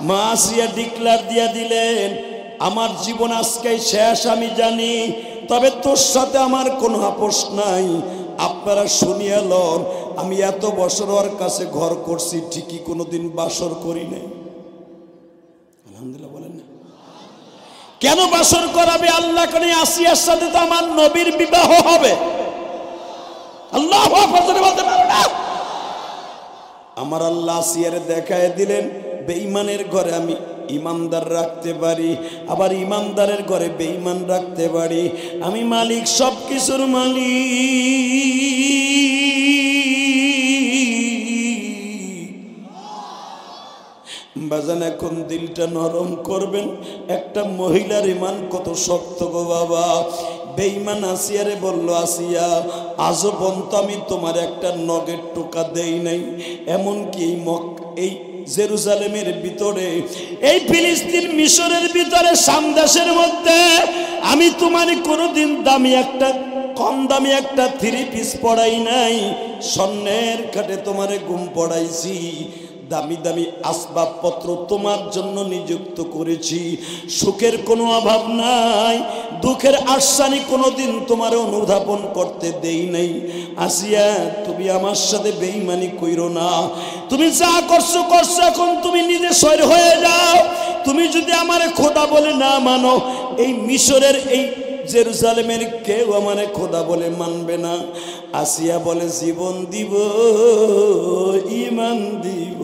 মা আসিয়া ডিক্লার দিয়া দিলেন, আমার জীবন আজকেই শেষ আমি জানি, তবে তোর সাথে আমার কোনো আপোষ নাই। আপনারা শুনিয়া লন, আমি এত বছর ওর কাছে ঘর করছি, ঠিকই কোনোদিন বাসর করি নাই। আলহামদুলিল্লাহ বলেন না? কেন বাসর করাবে? আল্লাহ করে আসিয়ার সাথে তো আমার নবীর বিবাহ হবে। আল্লাহু আকবার বলতে পারো না? আমার আল্লাহ আসিয়ারে দেখায় দিলেন, বেঈমানের ঘরে আমি ইমানদার রাখতে পারি, আবার ইমানদারের ঘরে বেঈমান রাখতে পারি। আমি মালিক, সব কিছুর মালিক। বাজান এখন দিলটা নরম করবেন। একটা মহিলার ইমান কত শক্ত গো বাবা। বেঈমান আসিয়ারে বলল, আসিয়া আজও পর্যন্ত আমি তোমার একটা নগের টোকা দেই নাই, এমনকি এই জেরুজালেমের ভিতরে, এই ফিলিস্তিন মিশরের ভিতরে, সামদেশের মধ্যে আমি তোমার কোনোদিন দামি একটা, কম দামি একটা 3 পিস পড়াই নাই। স্বর্ণের খাটে তোমারে ঘুম পড়াইছি, দামি দামি আসবাবপত্র তোমার জন্য নিযুক্ত করেছি। সুখের কোনো অভাব নাই, দুঃখের আশ্বানি কোনোদিন তোমার অনুধাবন করতে দেই নাই। আসিয়া তুমি আমার সাথে বেঈমানি কইরো না। তুমি যা করছো করছো, এখন তুমি নিজে সর হয়ে যাও। তুমি যদি আমারে খোদা বলে না মানো, এই মিশরের এই জেরুজালেমের কেউ আমারে খোদা বলে মানবে না। আসিয়া বলে, জীবন দিব ঈমান দিব,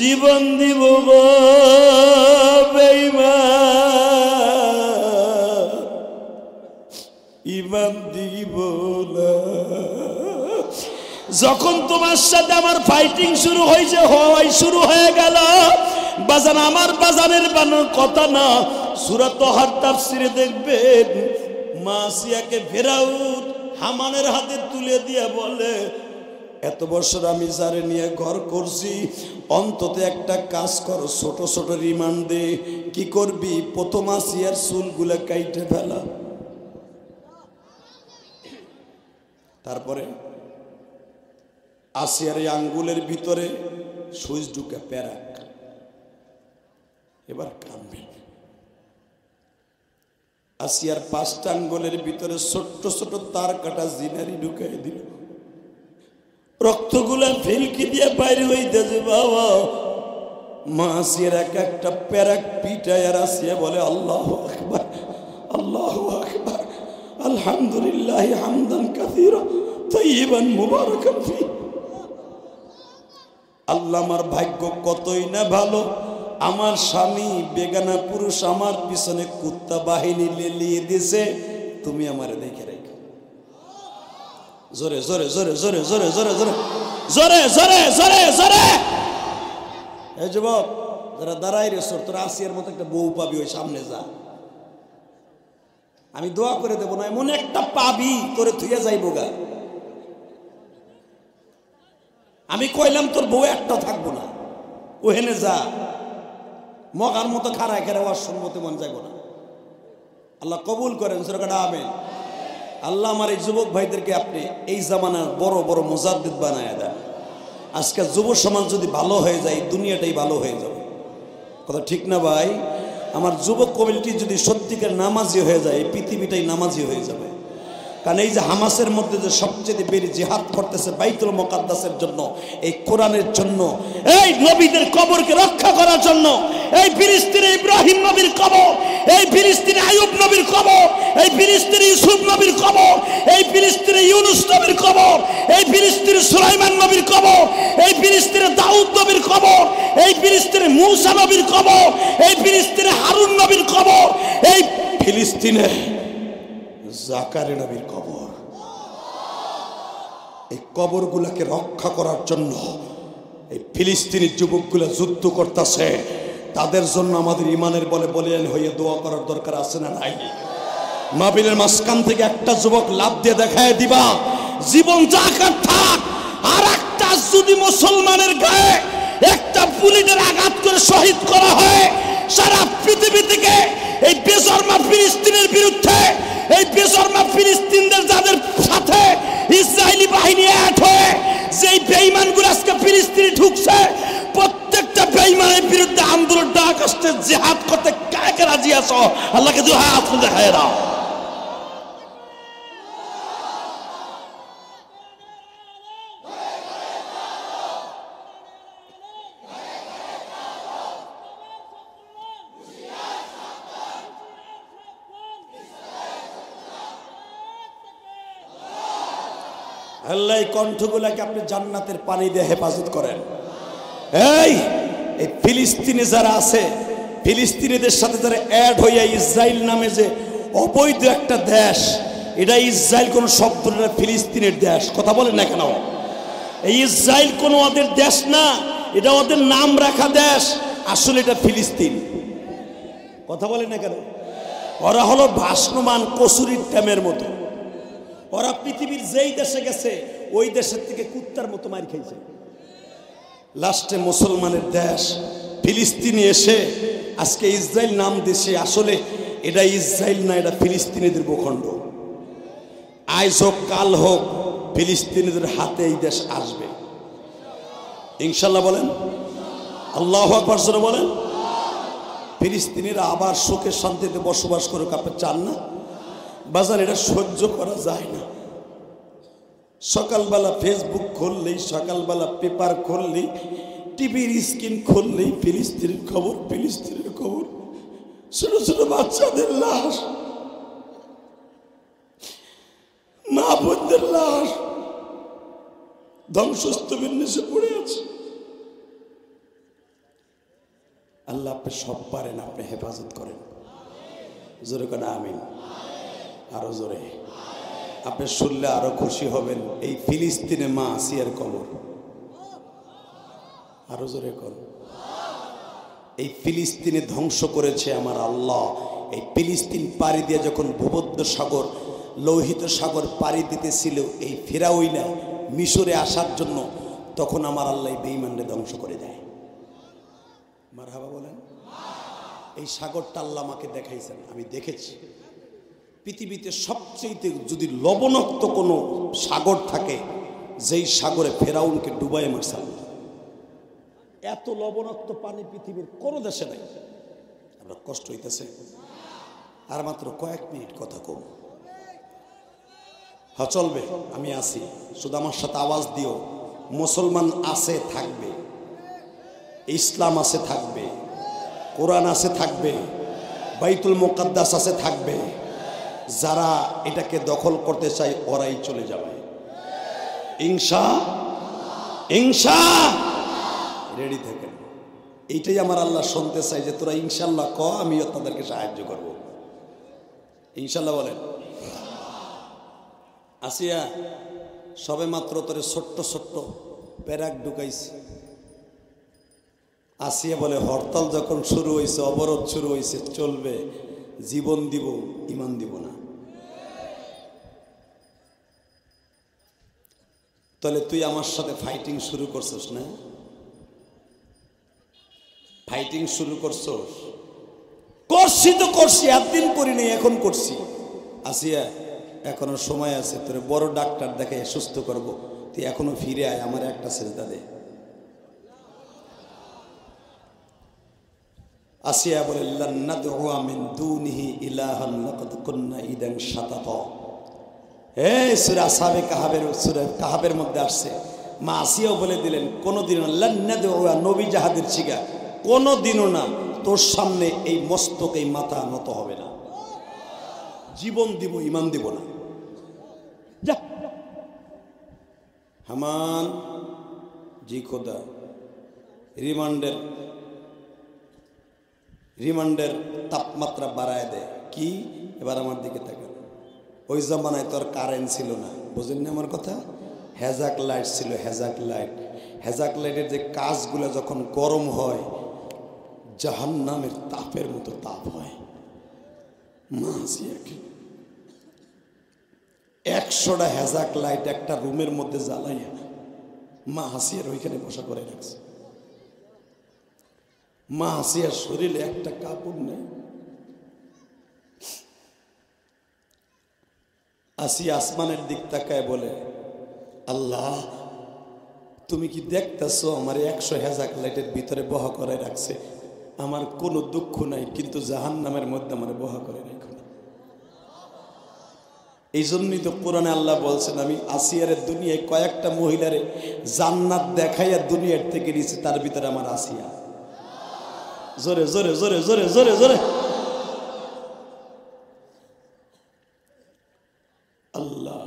জীবন দিব গো বেঈমান, ঈমান দিব না। যখন তোমার সাথে আমার ফাইটিং শুরু হয়েছে, হওয়াই শুরু হয়ে গেল, বাজান আমার বাজানের বানানোর কথা না। সূরা তাহার তাফসিরে দেখবেন, মা আসিয়াকে ফেরাউন হামানের হাতে তুলে দিয়া বলে, এত বছর আমি যারে নিয়ে ঘর করছি, অন্তত একটা কাজ কর, ছোট ছোট রিমান্ড দে। কি করবি? প্রথম আসিয়ার চুলগুলা কাইটে ফেলা, তারপরে আসিয়ার এই আঙ্গুলের ভিতরে সুইচ ঢুকে প্যারাক, এবার কামবে। আসিয়ার 5টা আঙ্গুলের ভিতরে ছোট্ট ছোট তার কাটা জিনারি ঢুকাই দিল, রক্তগুলা ফেলকি দিয়ে বাইরে হইতেছে বাবা। মা আসিয়ার এক একটা প্যারাক পিটায়, আর আসিয়া বলে, আল্লাহু আকবার, আল্লাহু আকবার, আলহামদুলিল্লাহ হামদান কাসীরা তাইয়িবান মুবারাকান ফি। আল্লাহ, আমার ভাগ্য কতই না ভালো, আমার স্বামী বেগানা পুরুষ আমার পিছনে কুত্তা বাহিনী লেলিয়ে দিছে, তুমি আমারে দেখে রেখো। জোরে জোরে জোরে জোরে জোরে জোরে জোরে জোরে জোরে জোরে জোরে। এই যুবক যারা দাঁড়াই রে, তোর আসিয়ার মতো একটা বউ পাবি, ওই সামনে যা, আমি দোয়া করে দেবো না, এমন একটা পাবি তোরে থুইয়া যাইবো গা। আমি কইলাম তোর বউ একটা থাকবো না, ওহেনে যা, মগার মতো খাড়ায় খেরা ওয়ার সম্মতি মন যাইব না। আল্লাহ কবুল করেন, সুরকাটা আমিন। আল্লাহ আমার এই যুবক ভাইদেরকে আপনি এই জামানার বড় বড় মুজাদ্দিদ বানায় দেন। আজকে যুব সমাজ যদি ভালো হয়ে যায়, দুনিয়াটাই ভালো হয়ে যাবে। কথা ঠিক না ভাই? আমার যুবক কমিটি যদি সত্যিকার নামাজি হয়ে যায়, এই পৃথিবীটাই নামাজি হয়ে যাবে। কারণ এই যে হামাসের মধ্যে যে সবচেয়ে বেশি জিহাদ করতেছে বাইতুল মুকাদ্দাসের জন্য, এই কোরআনের জন্য, এই নবীদের কবরকে রক্ষা করার জন্য, এই ফিলিস্তিনে ইব্রাহিম নবীর কবর, এই ফিলিস্তিনে আইয়ুব নবীর কবর, এই ফিলিস্তিনে ইউসুফ নবীর কবর, এই ফিলিস্তিনে ইউনুস নবীর কবর, এই ফিলিস্তিনে সুলাইমান নবীর কবর, এই ফিলিস্তিনে দাউদ নবীর কবর, এই ফিলিস্তিনে মূসা নবীর কবর, এই ফিলিস্তিনে হারুন নবীর কবর, এই ফিলিস্তিনে জাকারিয়া নবীর কবর। এই কবরগুলোকে রক্ষা করার জন্য এই ফিলিস্তিনি যুবকগুলো যুদ্ধ করতেছে। তাদের জন্য আমাদের ইমানের বলে বলিয়ান হয়ে দোয়া করার দরকার আছে না নাই? মাহফিলের মাঝখান থেকে একটা যুবক লাভ দিয়ে দেখায় দিবা, জীবন জাকাত থাক, আর একটা যদি মুসলমানের গায়ে একটা বুলেটের আঘাত করে শহীদ করা হয়, সারা পৃথিবী থেকে এই বেশরমা ফিলিস্তিনের বিরুদ্ধে, এই বেশরমা ফিলিস্তিনদের যাদের সাথে ইসরায়েলি বাহিনী এক হয়ে যেই বেঈমানগুলো আজকে ফিলিস্তিনে ঢুকছে, প্রত্যেকটা বেঈমানের বিরুদ্ধে আন্দোলন ডাক আসছে, জিহাদ করতে কাকে রাজি আছো? আল্লাহকে দুই হাত তুলে দেখায় দাও। আল্লাহ এই কণ্ঠগুলোকে আপনি জান্নাতের পানি দিয়ে হেফাজত করেন। এই ফিলিস্তিনে যারা আছে, ফিলিস্তিনিদের সাথে যারা অ্যাড হইয়া ইসরায়েল নামে যে অবৈধ একটা দেশ, এটা ইসরায়েল কোন শব্দ না, ফিলিস্তিনের দেশ। কথা বলেন না কেন? এই ইসরায়েল কোন ওদের দেশ না, এটা ওদের নাম রাখা দেশ, আসলে এটা ফিলিস্তিন। কথা বলেন না কেন? ওরা হলো ভাসমান কসুরির ট্যামের মতো। ওরা পৃথিবীর যেই দেশে গেছে ওই দেশের থেকে কুত্তার মতো মার খাইছে। লাস্টে মুসলমানের দেশ ফিলিস্তিনে এসে আজকে ইসরায়েল নাম দিছে, আসলে এটা ইসরায়েল না, এটা ফিলিস্তিনিদের ভূখণ্ড। আজ হোক কাল হোক ফিলিস্তিনিদের হাতে এই দেশ আসবে ইনশাল্লাহ। বলেন আল্লাহু আকবার জোরে বলেন। ফিলিস্তিনিরা আবার সুখে শান্তিতে বসবাস করুক, আপনি চান না? বাজার এটা সহ্য করা যায় না। সকালবেলা ফেসবুক খুললেই, সকালবেলা পেপার খুললেই, টিভির স্ক্রিন খুললেই ফিলিস্তিনের খবর, ফিলিস্তিনের খবর। ছোট ছোট বাচ্চাদের লাশ, মা বোনদের লাশ ধ্বংসস্তূপের নিচে পড়ে আছে। আল্লাহ আপনি সব পারেন, আপনি হেফাজত করেন। জোরে করে আমিন। আরো জোরে। আপনি শুনলে আরো খুশি হবেন। এই ফিলিস্তিনে মা আসিয়ার কবর। আরো জোরে কর। এই ফিলিস্তিনে ধ্বংস করেছে আমার আল্লাহ। এই ফিলিস্তিন পাড়ি দিয়ে যখন ভূমধ্য সাগর, লোহিত সাগর পাড়ি দিতেছিল এই ফিরাউইনা মিশরে আসার জন্য, তখন আমার আল্লাহ বেঈমানকে ধ্বংস করে দেয়। মারহাবা বলেন। এই সাগরটা আল্লাহ আমাকে দেখাইছেন, আমি দেখেছি। পৃথিবীতে সবচেয়ে যদি লবণাক্ত কোনো সাগর থাকে, যেই সাগরে ফেরাউনকে ডুবাই মারছে, এত লবণাক্ত পানি পৃথিবীর কোনো দেশে নাই। আমরা কষ্ট হইতেছে। আর মাত্র কয়েক মিনিট কথা কম। হ্যাঁ চলবে, আমি আছি, শুধু আমার সাথে আওয়াজ দিও। মুসলমান আছে থাকবে, ইসলাম আছে থাকবে, কোরআন আছে থাকবে, বাইতুল মুকাদ্দাস আছে থাকবে। যারা এটাকে দখল করতে চায় ওরাই চলে যাবে ইনশাআল্লাহ। রেডি থাকেন। এইটাই আমার আল্লাহ শুনতে চাই যে তোরা ইনশাআল্লাহ ক, আমিও তাদেরকে সাহায্য করব। ইনশাআল্লাহ বলেন। আসিয়া সবে মাত্র তোরে ছোট্ট ছোট্ট প্যারাক ঢুকাইছে। আসিয়া বলে হরতাল যখন শুরু হয়েছে, অবরোধ শুরু হয়েছে, চলবে, জীবন দিব, ইমান দিব না। তাহলে তুই আমার সাথে ফাইটিং শুরু করছিস না? ফাইটিং শুরু করছস? করছি তো করছি, একদিন করিনি, এখন করছি। আসিয়া এখনো সময় আছে, তোর বড় ডাক্তার দেখে সুস্থ করব, তুই এখনো ফিরে আয়, আমার একটা সেজদা দে। আসিয়া বলে লান নাদউ মিন দুনিহি ইলাহান লাকাদ কুননা ইদান শাতাতা। এই সূরা আসহাবে কাহাবের, সূরা কাহাবের মধ্যে আসছে। মা আসিয়াও বলে দিলেন কোনদিন লান নাদউ, নবী জাহাদের শিখা, কোনদিনও না তোর সামনে এই মস্তক এই মাথা নত হবে না, জীবন দিব ইমান দিব না। যা হামান জি খোদা রিমান্ডের তাপমাত্রা বাড়ায় দেয়। কি এবার আমার দিকে তাকান, ওই জামানায় তোর কারেন্ট ছিল না, বুঝেন না আমার কথা? হ্যাজাক লাইট ছিল, হ্যাজাক লাইটের যে কাজগুলো যখন গরম হয় জাহান্নামের তাপের মতো তাপ হয়। মা হাসিয়াকে 100টা হ্যাজাক লাইট একটা রুমের মধ্যে জ্বালাইয়া মা হাসিয়ার ওইখানে বসা করে রাখছে। মা হাসিয়ার শরীরে একটা কাপড় নেই। আসিয়া আসমানের দিক তাকায় বলে, আল্লাহ তুমি কি দেখতেছো আমার 100 হ্যাজাক লাইটের ভিতরে বহা করে রাখছে, আমার কোনো দুঃখ নাই, কিন্তু জাহান্নামের মধ্যে আমার বহা করে রাখো না। এই জন্যই তো কোরআনে আল্লাহ বলছেন, আমি আসিয়ারের দুনিয়ায় কয়েকটা মহিলারে জান্নাত দেখাইয়া দুনিয়ার থেকে নিয়েছে, তার ভিতরে আমার আসিয়া। জোরে জোরে জোরে জোরে জোরে জোরে আল্লাহ।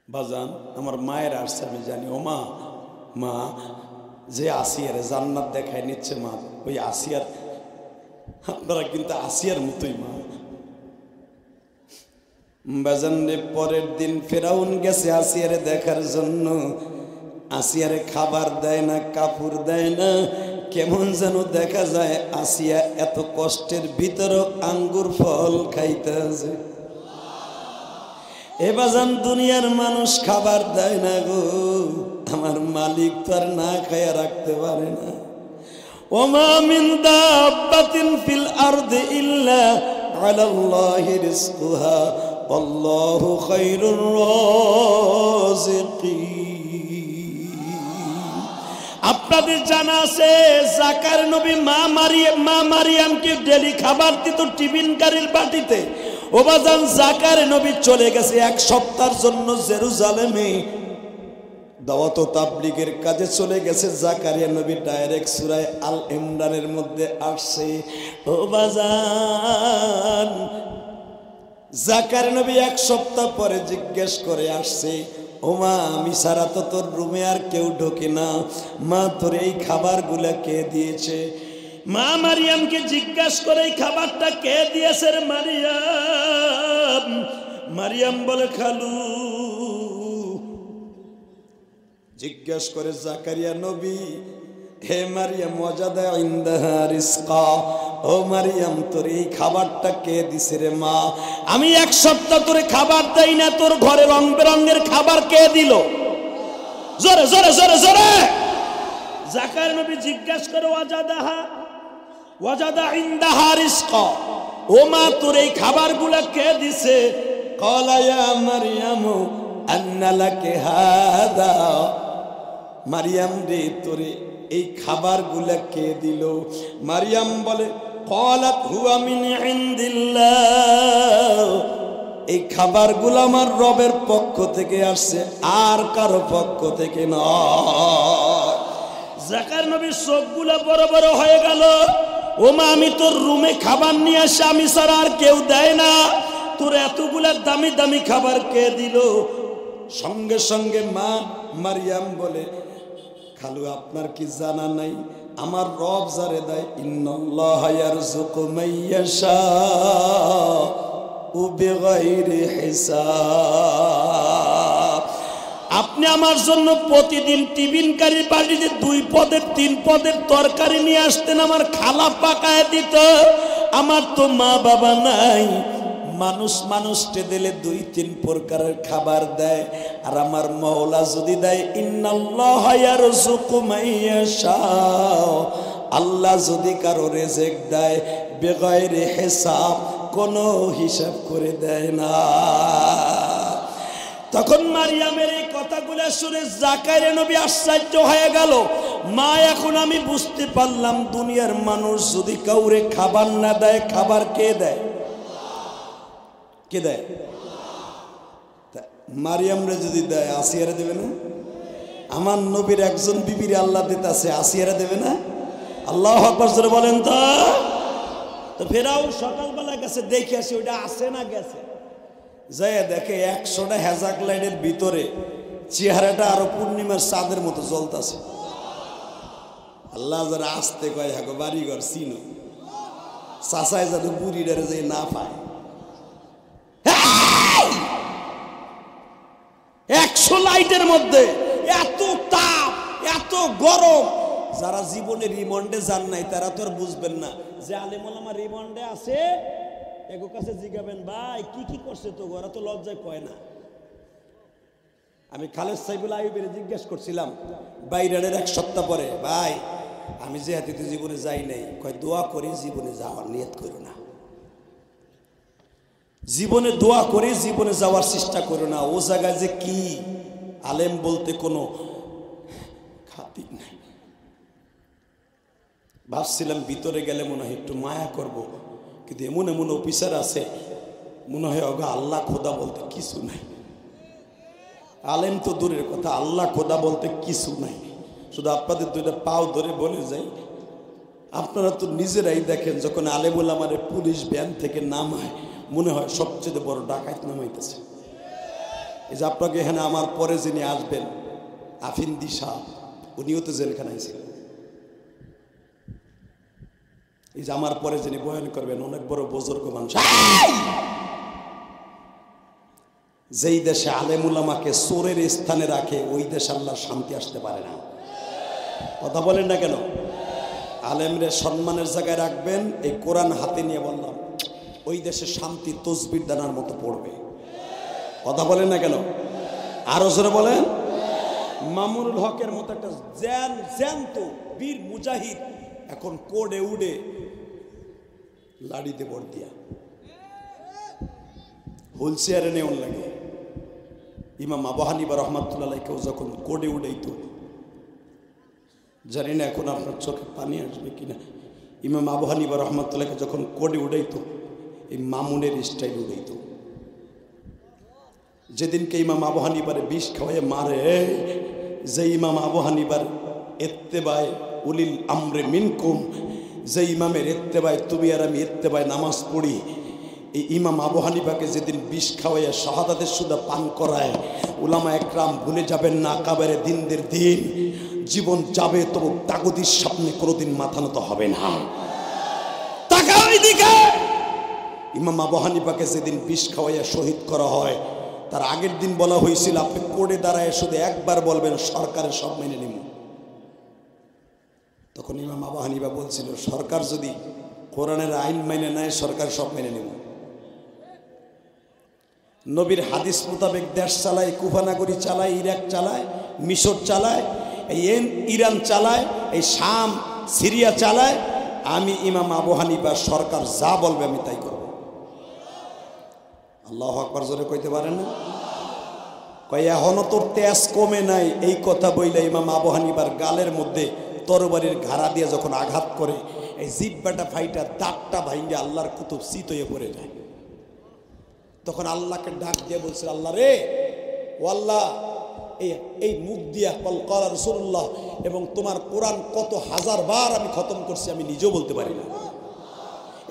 বাজান আমার মায়ের আসছে, আমি জানি। ও মা, মা যে আসিয়ারে জান্নাত দেখায় নিচ্ছে মা, ওই আসিয়ার, আপনারা কিন্তু আসিয়ার মতোই মা। বাজান রে, পরের দিন ফেরাউন গেছে আসিয়ারে দেখার জন্য। আসিয়ারে খাবার দেয় না, কাপড় দেয় না, কেমন যেন দেখা যায় আসিয়া এত কষ্টের ভিতরে আঙ্গুর ফল খাইতেছে। এ বাজান দুনিয়ার মানুষ খাবার দেয় না গো, আমার মালিক তো আর না খাইয়া রাখতে পারে না। ওমা মিন দাব্বাতিন ফিল আরদি ইল্লা আলাল্লাহি রিজকুহা আল্লাহু খায়রুর রাযিকিন। আপনাদের জানা আছে জাকার নবী মা মারিয়ামকে ডেলি খাবার দিত টিফিন কারির বাটিতে। ও বাজান জাকার নবী চলে গেছে 1 সপ্তাহের জন্য জেরুজালেমে, দাওয়াত ও তাবলীগের কাজে চলে গেছে। জাকারিয়া নবী ডাইরেক্ট সূরা আল ইমরানের মধ্যে আসছে। ও বাজান জাকারিয়া নবী 1 সপ্তাহ পরে জিজ্ঞেস করে আসছে, ও মা আমি ছাড়া তো তোর রুমে আর কেউ ঢোকে না, মা তোর এই খাবারগুলা কে দিয়েছে? মা মারিয়ামকে জিজ্ঞাসা করে এই খাবারটা কে দিয়েছে রে মারিয়াম? মারিয়াম বলে খালু। জিজ্ঞাস করে জাকারিয়া নবী, হে মারিয়াম ওয়াজাদা ইনদাহা রিজকা, ও মারিয়াম তোর এই খাবারটা কে দিছে রে মা? আমি 1 সপ্তাহ তোরে খাবার দেই না, তোর ঘরে রং বেরঙের খাবার কে দিল? জোরে জোরে জোরে জোরে। জাকারিয়া নবী জিজ্ঞাসা করে ওয়াজাদা ইনদাহা রিজকা, ও মা তোর এই খাবারগুলা কে দিছে? ক্বালা ইয়া মারিয়াম আন্না লাকি হাদা, মারিয়াম রে তোরে এই খাবারগুলা কে দিল? মারিয়াম বলে ক্বালাত হুয়া মিন ইনদিল্লাহ, এই খাবারগুলো আমার রবের পক্ষ থেকে আসছে, আর কারো পক্ষ থেকে নয়। জাকারিয়া নবীর চোখগুলা বড় বড় হয়ে গেল। ও মা আমি তোর রুমে খাবার নিয়ে আসি, আমি ছাড়া আর কেউ দেয় না, তোর এতগুলা দামি দামি খাবার কে দিল? সঙ্গে সঙ্গে মা মারিয়াম বলে, খালু আপনার কি জানা নাই, আমার রব যারে দেয় ইন্নাল্লাহা ইয়ারযুকু মাইয়াশা বিগাইরি হিসাব। আপনি আমার জন্য প্রতিদিন টিফিন কারির বাটিতে 2 পদের 3 পদের তরকারি নিয়ে আসতেন, আমার খালা পাকায় দিত। আমার তো মা বাবা নাই, মানুষকে দিলে 2-3 প্রকারের খাবার দেয়, আর আমার মাওলা যদি দেয় ইন্নাল্লাহা ইয়ারযুকু মাইয়াশা, আল্লাহ যদি কারো রিজিক দেয় বেগাইরে হিসাব, কোনো হিসাব করে দেয় না। তখন মারিয়ামের এই কথাগুলো শুনে জাকারিয়া নবী আশ্চর্য হয়ে গেল। মা এখন আমি বুঝতে পারলাম দুনিয়ার মানুষ যদি কাউরে খাবার না দেয়, খাবার কে দেয়? কে দেয়? মারিয়ামরে যদি দেয় আসিয়ারে দেবে না? আমার নবীর একজন বিবির আল্লাহ দিতেছে, আসিয়ারে দেবে না? আল্লাহু আকবার জোরে বলেন তো। তো ফেরাউন সকালবেলা গেছে দেখে আসি ওইটা আছে না গেছে, যাই দেখে 100টা হেজাক লাইটের ভিতরে চেহারাটা আরো পূর্ণিমার চাঁদের মতো জ্বলতাছে। আল্লাহ যারা আসতে কয় হ্যাঁ বাড়িঘর চিনো, চাষায় যাতে বুড়িটারে যে না পায়। 100 লাইটের মধ্যে এত তাপ এত গরম, যারা জীবনে রিমান্ডে যান নাই তারা তো আর বুঝবেন না যে আলেম ওলামা রিমান্ডে আছে। এগো কাছে জিজ্ঞাবেন ভাই কি কি করছে, তো ওরা তো লজ্জায় কয় না। আমি খালেদ সাইফুল আইয়ুবের জিজ্ঞেস করছিলাম বাইরের 1 সপ্তাহ পরে, ভাই আমি যে হাতিতে জীবনে যাই নাই, কয় দোয়া করি জীবনে যাওয়ার নিয়ত করো না, জীবনে দোয়া করে জীবনে যাওয়ার চেষ্টা করো না। ও জায়গায় যে কি আলেম বলতে কোনো খাতির নাই। ভাবছিলাম ভিতরে গেলে মনে হয় একটু মায়া করব, কিন্তু এমন এমন অফিসার আছে মনে হয় ওগা আল্লাহ খোদা বলতে কিছু নাই। আলেম তো দূরের কথা, আল্লাহ খোদা বলতে কিছু নাই। শুধু আপনাদের 2টা পাও ধরে বলে যাই, আপনারা তো নিজেরাই দেখেন যখন আলেমুল আমাদের পুলিশ ভ্যান থেকে নামায় মনে হয় সবচেয়ে বড় ডাকাত নামাইতেছে। এই যে আপনাকে এখানে আমার পরে যিনি আসবেন আফিন্দি শাহ, উনিও তো জেলখানায় ছিলেন। এই যে আমার পরে যিনি বয়ান করবেন অনেক বড় বুজুর্গ মানুষ। যেই দেশে আলেমুল আমাকে চোরের স্থানে রাখে ওই দেশে আল্লাহর শান্তি আসতে পারে না। কথা বলেন না কেন? আলেমরে সম্মানের জায়গায় রাখবেন, এই কোরআন হাতে নিয়ে বললাম ওই দেশে শান্তি তসবির দানার মতো পড়বে। কথা বলেন না কেন? আরো জোরে বলেন। মামুনুল হকের মতো একটা জ্যান্ত বীর মুজাহিদ এখন কোডে উড়ে লাড়িতে বর দিয়া হুলসিয়ারে নেওয়ার লাগে। ইমাম আবু হানিফা রাহমাতুল্লাহ কেউ যখন কোডে উড়াইতো, জানি না এখন আপনার চোখে পানি আসবে কিনা, ইমাম আবু হানিফা রাহমাতুল্লাহকে যখন কোডে উড়াইতো এই মামুনের স্টাইল উড়াইতো। যেদিনকে ইমাম আবু হানিফারে বিষ খাওয়াইয়ে মারে, যে ইমাম আবু হানিফার ইত্তেবায় উলিল আমরে মিনকুম, যে ইমামের ইত্তেবায় তুমি আর আমি ইত্তেবায় নামাজ পড়ি, এই ইমাম আবু হানিফাকে যেদিন বিষ খাওয়াইয়া শাহাদাতের সুদা পান করায়, উলামা একরাম ভুলে যাবেন না কাবারে দিনদের দিন জীবন যাবে তবু তাগুতির সামনে কোনোদিন মাথা নত হবে না। তাকাও এইদিকে। ইমাম আবু হানিফাকে যেদিন বিষ খাওয়াইয়া শহীদ করা হয় তার আগের দিন বলা হয়েছিল আপনি কোর্টে দাঁড়ায় শুধু একবার বলবেন সরকারের সব মেনে নিব। তখন ইমাম আবু হানিফা বলছিল সরকার যদি কোরআনের আইন মেনে নেয় সরকার সব মেনে নেব। নবীর হাদিস মোতাবেক দেশ চালায়, কুফানাগরী চালায়, ইরাক চালায়, মিশর চালায়, এই ইরান চালায়, এই শাম সিরিয়া চালায়। আমি ইমাম আবু হানিফা সরকার যা বলবে আমি তাই করব। আল্লাহু আকবার জোরে কইতে পারেন না? কয় এখনো তোর তেজ কমে নাই, এই কথা বইলে ইমাম আবু হানিফার গালের মধ্যে তরবারির ঘাড়া দিয়ে যখন আঘাত করে এই জিব্বাটা ফাইটা দাঁতটা ভাঙ্গে আল্লাহর কুতুব চিত হয়ে পড়ে যায়। তখন আল্লাহকে ডাক দিয়ে বলছিল আল্লাহ রে, ও আল্লাহ এই মুখ দিয়া কল রাসূলুল্লাহ এবং তোমার কোরআন কত হাজার বার আমি খতম করছি আমি নিজেও বলতে পারি না।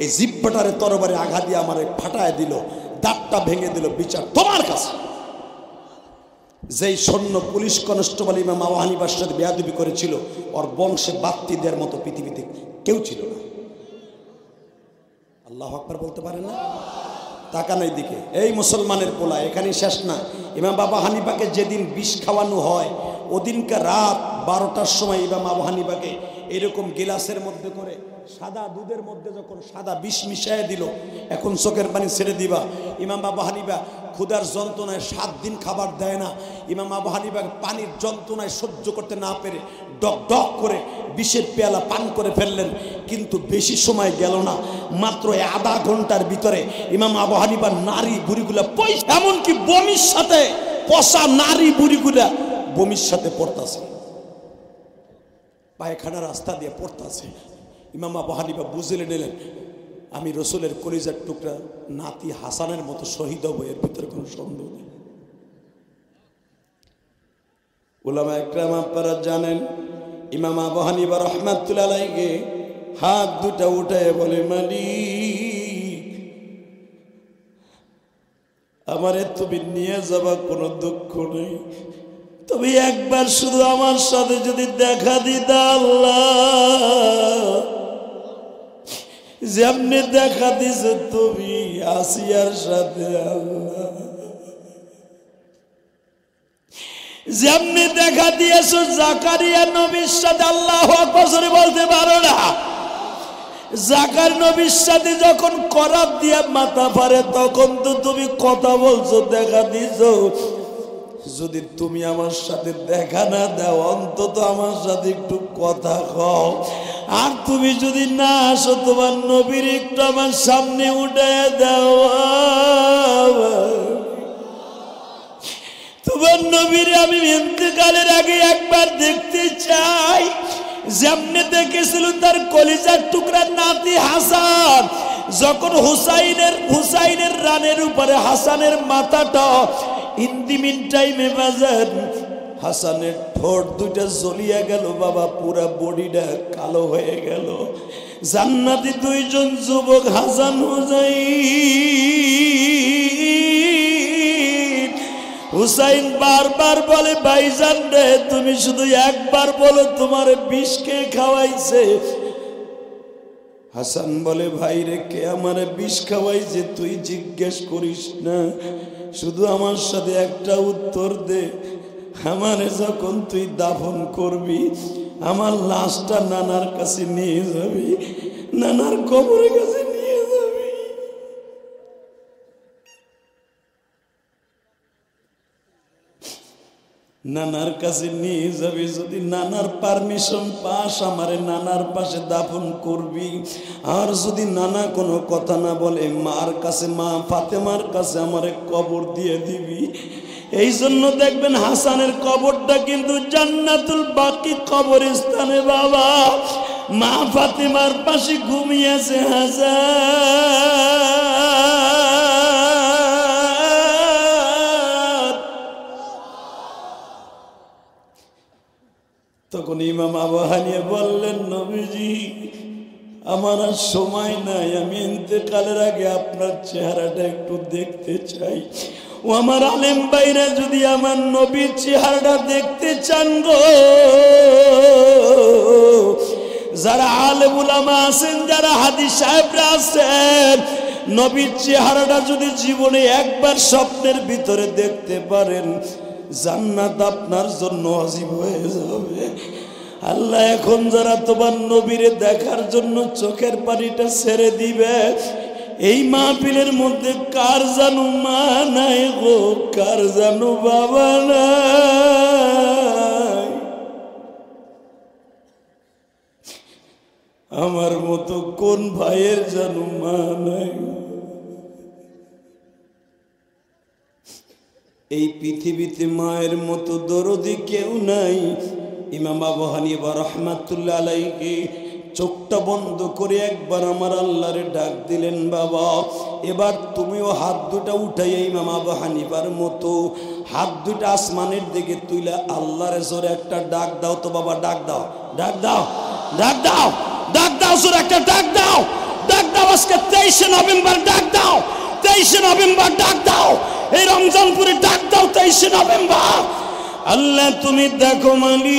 এই জিব্বাটারে তরবারে আঘাত দিয়ে আমার ফাটায় দিল, দাঁতটা ভেঙে দিল, বিচার তোমার কাছে। যেই সৈন্য পুলিশ কনস্টেবল ইমাম আবু হানিফার সাথে বেয়াদবি করেছিল ওর বংশে বাত্তি দেওয়ার মতো পৃথিবীতে কেউ ছিল না। আল্লাহু আকবার বলতে পারেন না? তাকান এইদিকে। এই মুসলমানের পোলা, এখানে শেষ না। ইমাম আবু হানিফাকে যেদিন বিষ খাওয়ানো হয় ওদিনকার রাত 12টার সময় ইমাম আবু হানিফাকে এরকম গিলাসের মধ্যে করে সাদা দুধের মধ্যে যখন সাদা বিষ মিশিয়ে দিল, এখন চোখের পানি ছেড়ে দিবা। ইমাম আবু হানিফা ক্ষুধার যন্ত্রণায় 7 দিন খাবার দেয় না। ইমাম আবু হানিফা পানির যন্ত্রণায় সহ্য করতে না পেরে ডক ডক করে বিষের পেয়ালা পান করে ফেললেন, কিন্তু বেশি সময় গেল না, মাত্র আধা ঘন্টার ভিতরে ইমাম আবু হানিফার নারী বুড়িগুলা এমনকি বমির সাথে পচা নারী বুড়িগুলা বমির সাথে পড়তাছে, পায়খানা রাস্তা দিয়ে পড়তাছে। ইমাম আবু হানিফা বুঝে নিলেন আমি রসুলের কলিজার টুকরা নাতি হাসানের মতো শহীদ হব, এর ভিতরে কোনো সন্দেহ নেই। উলামা একরাম আপনারা জানেন ইমাম আবু হানিফা রাহমাতুল্লাহ আলাইহি হাত দুটা উঠায় বলে, মালিক, আমারে তুমি নিয়ে যাবা কোনো দুঃখ নেই, তুমি একবার শুধু আমার সাথে যদি দেখা দিতা আল্লাহ, যেমনি দেখা দিছ তুমি আসিয়ার সাথে আল্লাহ, যেমনি দেখা দিয়েছো জাকারিয়া নবীর সাথে, আল্লাহু আকবার জোরে বলতে পারো না? জাকার নবীর সাথে যখন করাত দিয়ে মাথা পারে তখন তো তুমি কথা বলছো, দেখা দিছো। যদি তুমি আমার সাথে দেখা না দাও, অন্তত আমার সাথে একটু কথা কও। আর তুমি যদি না আসো, তোমার নবীর একটু আমার সামনে উঠে দাও, তোমার নবীর আমি ইন্তেকালের আগে একবার দেখতে চাই। যেমনে দেখেছিল তার কলিজার টুকরা নাতি হাসান, যখন হুসাইনের রানের উপরে হাসানের মাথাটা ইন্দিমিন টাইমে বাজার, হাসানের ঠোঁট দুইটা জ্বলিয়া গেল বাবা, পুরা বডিটা কালো হয়ে গেল। জান্নাতি দুইজন যুবক হাসান হুসাইন বারবার বলে, ভাইজান রে, তুমি শুধু একবার বলো তোমার বিষ কে খাওয়াইছে। হাসান বলে, ভাই রে, কে আমারে বিষ খাওয়াইছে তুই জিজ্ঞেস করিস না, শুধু আমার সাথে একটা উত্তর দে। আমারে যখন তুই দাফন করবি, আমার লাশটা নানার কাছে নিয়ে যাবি, নানার কবরের কাছে নিয়ে যাবি। নানার কাছে নিয়ে যাবি, যদি নানার পারমিশন পাস আমারে নানার পাশে দাফন করবি। আর যদি নানা কোনো কথা না বলে, মার কাছে, মা ফাতেমার কাছে আমারে কবর দিয়ে দিবি। এই জন্য দেখবেন হাসানের কবরটা কিন্তু জান্নাতুল বাকি কবরস্থানে বাবা, মা ফাতেমার পাশে ঘুমিয়েছে হাসান। তখন ইমাম আবু হানিফা বললেন, নবীজি, আমার আর সময় নাই, আমি ইন্তেকালের আগে আপনার চেহারাটা একটু দেখতে চাই। ও আমার আলেম ভাইরা, যদি আমার নবীর চেহারাটা দেখতে চান গো, যারা আলেম উলামা আছেন, যারা হাদিস সাহেবরা আছেন, নবীর চেহারাটা যদি জীবনে একবার স্বপ্নের ভিতরে দেখতে পারেন, জান্নাত আপনার জন্য ওয়াজিব হয়ে যাবে। আল্লাহ এখন যারা তোমার নবীরে দেখার জন্য চোখের পানিটা ছেড়ে দিবে, এই মাহফিলের মধ্যে কার জানু মা নাই গো, কার জানু বাবা নাই? আমার মতো কোন ভাইয়ের জানু মা নাই? এই পৃথিবীতে মায়ের মতো দরদি কেউ নাই। ইমাম আবু হানিফা রাহমাতুল্লাহ আলাইহি চোখটা বন্ধ করে একবার আমার আল্লাহরে ডাক দিলেন, বাবা, এবার তুমিও হাত দুটা উঠাইয়া ইমাম আবু হানিফার মতো হাত দুটা আসমানের দিকে তুইলা আল্লাহরে জোরে একটা ডাক দাও তো বাবা, ডাক দাও, ডাক দাও, ডাক দাও, ডাক দাও, জোরে একটা ডাক দাও, ডাক দাও। আজকে 23শে নভেম্বর, ডাক দাও, 23শে নভেম্বর ডাক দাও, এই রমজানপুরে ডাক দাও, 23শে নভেম্বর। আল্লাহ তুমি দেখো মালিক,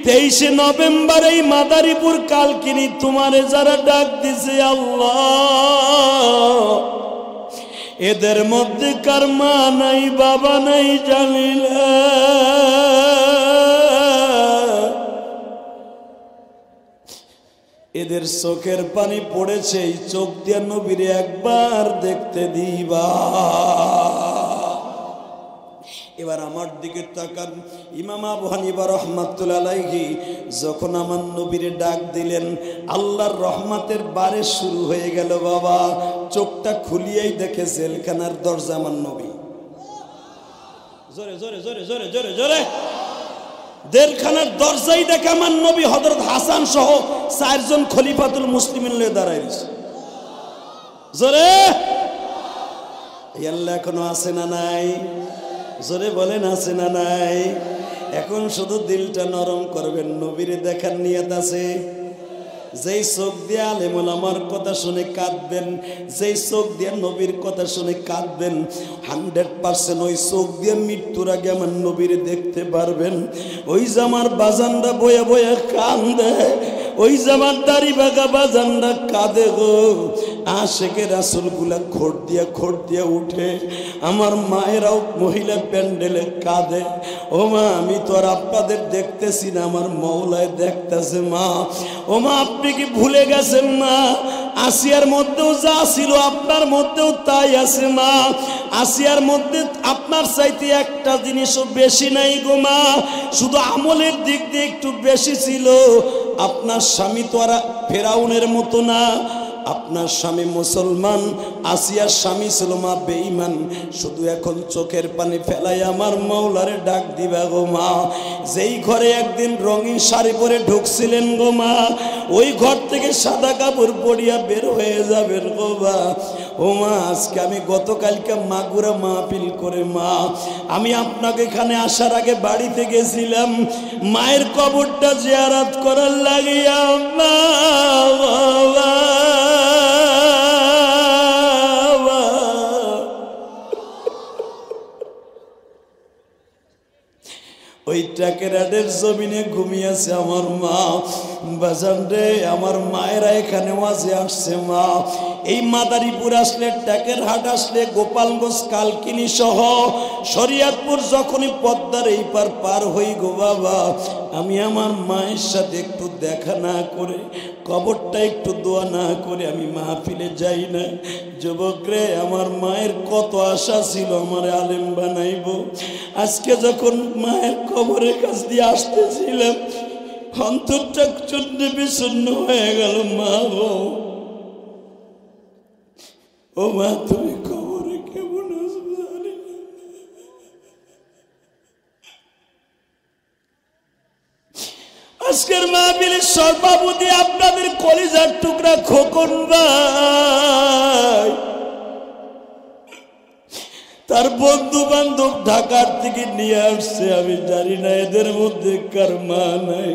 23শে নভেম্বর এই মাদারীপুর কালকিনি তোমারে যারা ডাক দিছে আল্লাহ, এদের মধ্যে কার মা নাই, বাবা নাই জানি না। এদের চোখের পানি পড়েছে, এই চোখ দিয়ে নবীরে একবার দেখতে দিবা। এবার আমার দিকে তাকান। ইমাম আবু হানিফা রাহমাতুল্লাহ আলাইহি যখন আমার নবীরে ডাক দিলেন, আল্লাহর রহমতের বারে শুরু হয়ে গেল বাবা। চোখটা খুলিয়েই দেখে জেলখানার দরজা আমার নবী। জোরে জোরে জোরে জোরে জোরে জোরে জেলখানার দরজাই দেখে আমার নবী হযরত হাসান সহ 4 জন খলিফাতুল মুসলিমিন লয়ে দাঁড়াইছে। জোরে, এই আল্লাহ এখনো আছে না নাই? জোরে বলেন আছে না নাই? এখন শুধু দিলটা নরম করবেন, নবীরে দেখার নিয়ত আছে। যেই চোখ দিয়ে আলেম ওলামার কথা শুনে কাঁদবেন, যেই চোখ দিয়ে নবীর কথা শুনে কাঁদবেন, 100% ওই চোখ দিয়ে মৃত্যুর আগে আমার নবীরে দেখতে পারবেন। ওই যে আমার বাজানরা বয়ে বয়ে কান্দে, ওই যে আমার দাড়ি বাগা বাজানরা কাঁদে গো। আশেকে রাসূলগুলা খোট দিয়ে উঠে, আমার মায়েরাও মহিলা প্যান্ডেলে কাঁদে। ও মা, আমি তো আর আপনাদের দেখতেছি না, আমার মওলায় দেখতেছে মা। ও মা, আপনি কি ভুলে গেছেন মা? আসিয়ার মধ্যেও যা ছিল আপনার মধ্যেও তাই আছে মা। আসিয়ার মধ্যে আপনার চাইতে একটা জিনিসও বেশি নাই গো মা, শুধু আমলের দিক দিয়ে একটু বেশি ছিল। আপনার স্বামী তো আর ফেরাউনের মতো না, আপনার স্বামী মুসলমান, আসিয়ার স্বামী ছিল মা বেঈমান। শুধু এখন চোখের পানি ফেলাই আমার মাওলারে ডাক দিবা গো মা। যেই ঘরে একদিন রঙিন শাড়ি পরে ঢুকছিলেন গো মা, ওই ঘর থেকে সাদা কাপড় পরিয়া বের হয়ে যাবেন গো মা। ও মা, আজকে আমি গতকালকে মাগুরা মাহফিল করে মা, আমি আপনাকে এখানে আসার আগে বাড়িতে গেছিলাম মায়ের কবরটা জিয়ারত করার লাগিয়া মা। ওই ট্রাকেরাডের জমিনে ঘুমিয়েছে আমার মা। বাজান রে, আমার মায়েরা এখানে ওয়াজে আসছে মা। এই মাদারীপুর আসলে, ট্যাকের হাট আসলে, গোপালগঞ্জ কালকিনি সহ শরিয়াতপুর যখনই পদ্মার এই পার হই গো বাবা, আমি আমার মায়ের সাথে একটু দেখা না করে, কবরটা একটু দোয়া না করে আমি মাহফিলে যাই না। যুবক রে, আমার মায়ের কত আশা ছিল আমার আলেম বানাইব। আজকে যখন মায়ের কবরের কাছ দিয়ে আসতেছিলাম, অন্তরটা চূর্ণ বিচূর্ণ হয়ে গেল মা গো। ও মা, তুমি কবরে কেমন আসবে জানি না। আজকের মাহফিলের সভাপতি আপনাদের কলিজার টুকরা খোকন ভাই, তার বন্ধু বান্ধব ঢাকার থেকে নিয়ে আসছে। আমি জানি না এদের মধ্যে কার মা নাই।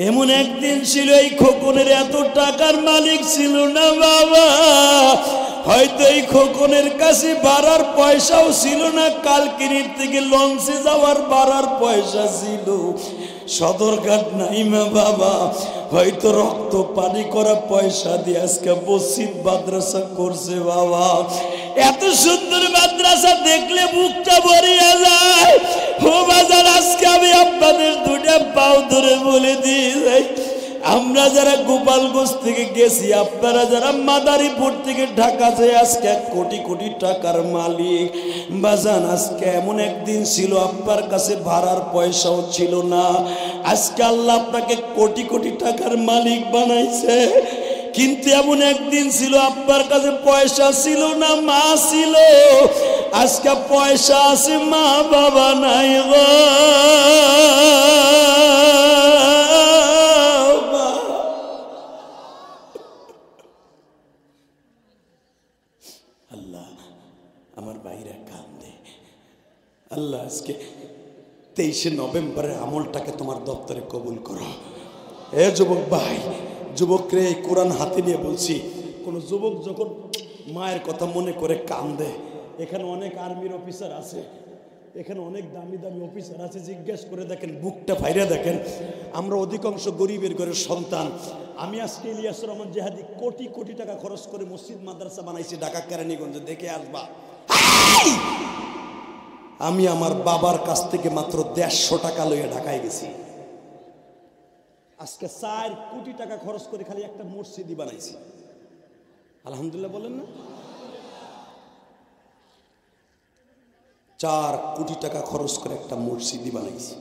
এমন একদিন ছিল এই খোকনের এত টাকার মালিক ছিল না বাবা, হয়তো এই খোকনের কাছে ভাড়ার পয়সাও ছিল না, কালকিনির থেকে লঞ্চে যাওয়ার ভাড়ার পয়সা ছিল, সদরঘাট নাই মা বাবা। হয়তো রক্ত পানি করা পয়সা দিয়ে আজকে মসজিদ মাদ্রাসা করছে বাবা। এত সুন্দর মাদ্রাসা দেখলে বুকটা ভরিয়া যায়। ও বাজার, আজকে আমি আপনাদের দুটা পাও ধরে বলে দিয়ে যাই, আমরা যারা গোপালগঞ্জ থেকে গেছি, আপনারা যারা মাদারীপুর থেকে ঢাকা যায় আজকে কোটি কোটি টাকার মালিক বাজান, আজকে এমন একদিন ছিল আপনার কাছে ভাড়ার পয়সাও ছিল না, আজকে আল্লাহ আপনাকে কোটি কোটি টাকার মালিক বানাইছে। কিন্তু এমন একদিন ছিল আপনার কাছে পয়সা ছিল না, মা ছিল, আজকে পয়সা আছে, মা বাবা নাই গো। আল্লাহ, আমার ভাইরা কান্দে। আল্লাহ, আজকে 23শে নভেম্বরের আমলটাকে তোমার দপ্তরে কবুল করো। এ যুবক ভাই, যুবকরে এই কোরআন হাতে নিয়ে বলছি, কোন যুবক যখন মায়ের কথা মনে করে কান্দে, এখানে অনেক আর্মির অফিসার আছে, এখানে অনেক দামি দামি অফিসার আছে, জিজ্ঞেস করে দেখেন, বুকটা ফাইরা দেখেন। আমরা অধিকাংশ গরিবের ঘরের সন্তান। আমি আজকে ইলিয়াসুর রহমান জেহাদি কোটি কোটি টাকা খরচ করে মসজিদ মাদ্রাসা বানাইছি ঢাকা কেরানীগঞ্জে, দেখে আসবা। আমি আমার বাবার কাছ থেকে মাত্র 150 টাকা লইয়া ঢাকায় গেছি। আজকে 4 কোটি টাকা খরচ করে খালি একটা মসজিদই বানাইছি। আলহামদুলিল্লাহ বলেন না? 4 কোটি টাকা খরচ করে একটা মসজিদই বানাইছি।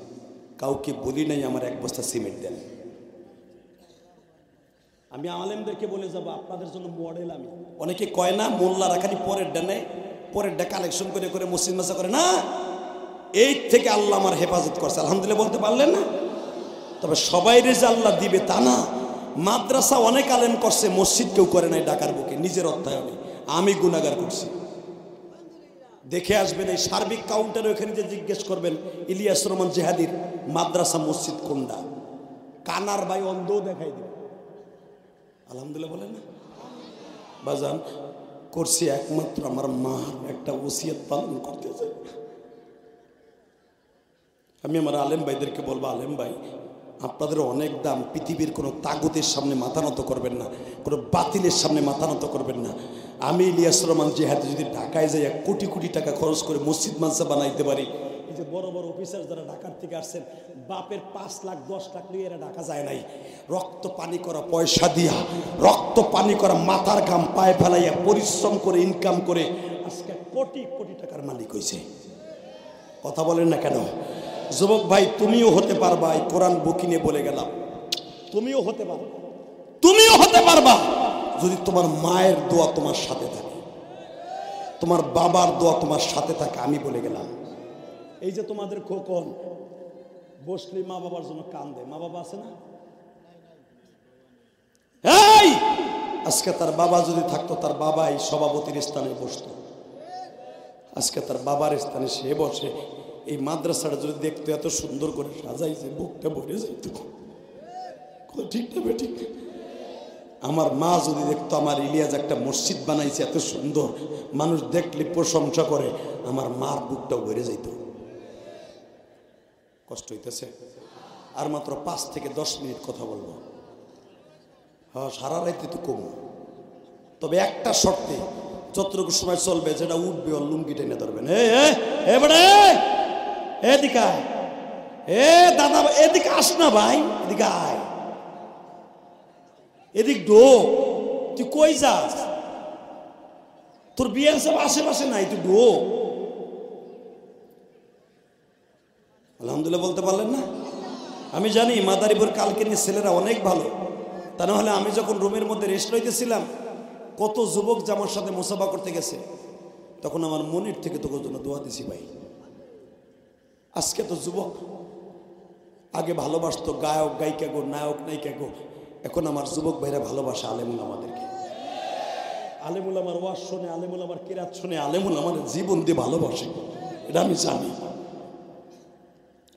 কাউকে বলি নাই আমার 1 বস্তা সিমেন্ট দেন। আমি আলেমদেরকে বলে যাব, আপনাদের জন্য মডেল আমি। অনেকে কয় না মোল্লারা খালি পরের ডানে পরের ডা কালেকশন করে করে মসজিদ মাসা করে না, এই থেকে আল্লাহ আমার হেফাজত করছে। আলহামদুলিল্লাহ বলতে পারলেন না? তবে সবাই রেজা আল্লাহ দিবে তা না। মাদ্রাসা অনেক আলেম করছে, মসজিদ কেউ করে নাই ঢাকার বুকে, নিজের অর্থায়নে। আমি গুনাহগার করছি। দেখে আসবেন এই সার্বিক কাউন্টারে, ওখানে যে জিজ্ঞেস করবেন ইলিয়াস রহমান জেহাদির মাদ্রাসা মসজিদ কোনটা, কানার ভাই অন্ধও দেখাই দিবে। আলহামদুলিল্লাহ বলেন না বাজান? করছি একমাত্র আমার মার একটা ওসিয়ত পালন করতে চাই। আমি আমার আলেম ভাইদেরকে বলবো, আলেম ভাই আপনাদের অনেক দাম, পৃথিবীর কোনো তাগুতের সামনে মাথা নত করবেন না, কোনো বাতিলের সামনে মাথা নত করবেন না। আমি ইলিয়াস রহমান জেহাদি যদি ঢাকায় যাই কোটি কোটি টাকা খরচ করে মসজিদ মাদ্রাসা বানাইতে পারি, এই যে বড় বড় অফিসার যারা ঢাকার থেকে আসছেন, বাপের 5 লাখ 10 লাখ নিয়ে এরা ঢাকা যায় নাই, রক্ত পানি করা পয়সা দিয়া, রক্ত পানি করা মাথার ঘাম পায়ে ফেলাইয়া পরিশ্রম করে ইনকাম করে আজকে কোটি কোটি টাকার মালিক হয়েছে। কথা বলেন না কেন? যুবক ভাই তুমিও হতে পারবা, এই কোরআন বকিনে বলে গেলাম, তুমিও হতে পারবা, তুমিও হতে পারবা যদি তোমার মায়ের দোয়া তোমার সাথে থাকে, তোমার বাবার দোয়া তোমার সাথে থাকে। আমি বলে গেলাম, এই যে তোমাদের খোকন বসলে মা বাবার জন্য কান্দে, মা বাবা আছে না? এই আজকে তার বাবা যদি থাকতো, তার বাবাই সভাপতির স্থানে বসতো, আজকে তার বাবার স্থানে সে বসে। এই মাদ্রাসাটা যদি দেখতো এত সুন্দর করে সাজাইছে, বুকটা ভরে যেত। ঠিক না বেঠিক? আমার মা যদি দেখতো আমার ইলিয়াস একটা মসজিদ বানাইছে এত সুন্দর, মানুষ দেখলে প্রশংসা করে, আমার মার বুকটাও ভরে যেত। কষ্ট হইতেছে? আর মাত্র 5 থেকে 10 মিনিট কথা বলবো। হ্যাঁ, সারা রাইতে তো কম, তবে একটা শর্তে, যতটুকু সময় চলবে, যেটা উঠবে ওর লুঙ্গি টেনে ধরবেন। এদিকে এ দাদা, এদিকে আস না ভাই, এদিকে আয়, এদিক ডো। তুই কই যাস? তোর বিয়ের সব আশেপাশে নাই, তুই ডো। আলহামদুলিল্লাহ বলতে পারলেন না? আমি জানি মাদারীপুর কালকের ছেলেরা অনেক ভালো, তা না হলে আমি যখন রুমের মধ্যে রেস্ট লইতেছিলাম, কত যুবক যে আমার সাথে মুসাফা করতে গেছে, তখন আমার মনের থেকে তোর জন্য দোয়া দিছি ভাই। আজকে তো যুবক আগে ভালোবাসতো গায়ক গায়িকা গো, নায়ক নায়িকা গো, এখন আমার যুবক ভাইরা ভালোবাসে আলেমুল আমাদেরকে। আলেমুল আমার ওয়াজ শোনে, আলেমুল আমার কিরাত শোনে, আলেমুল আমার জীবন দিয়ে ভালোবাসে, এটা আমি জানি।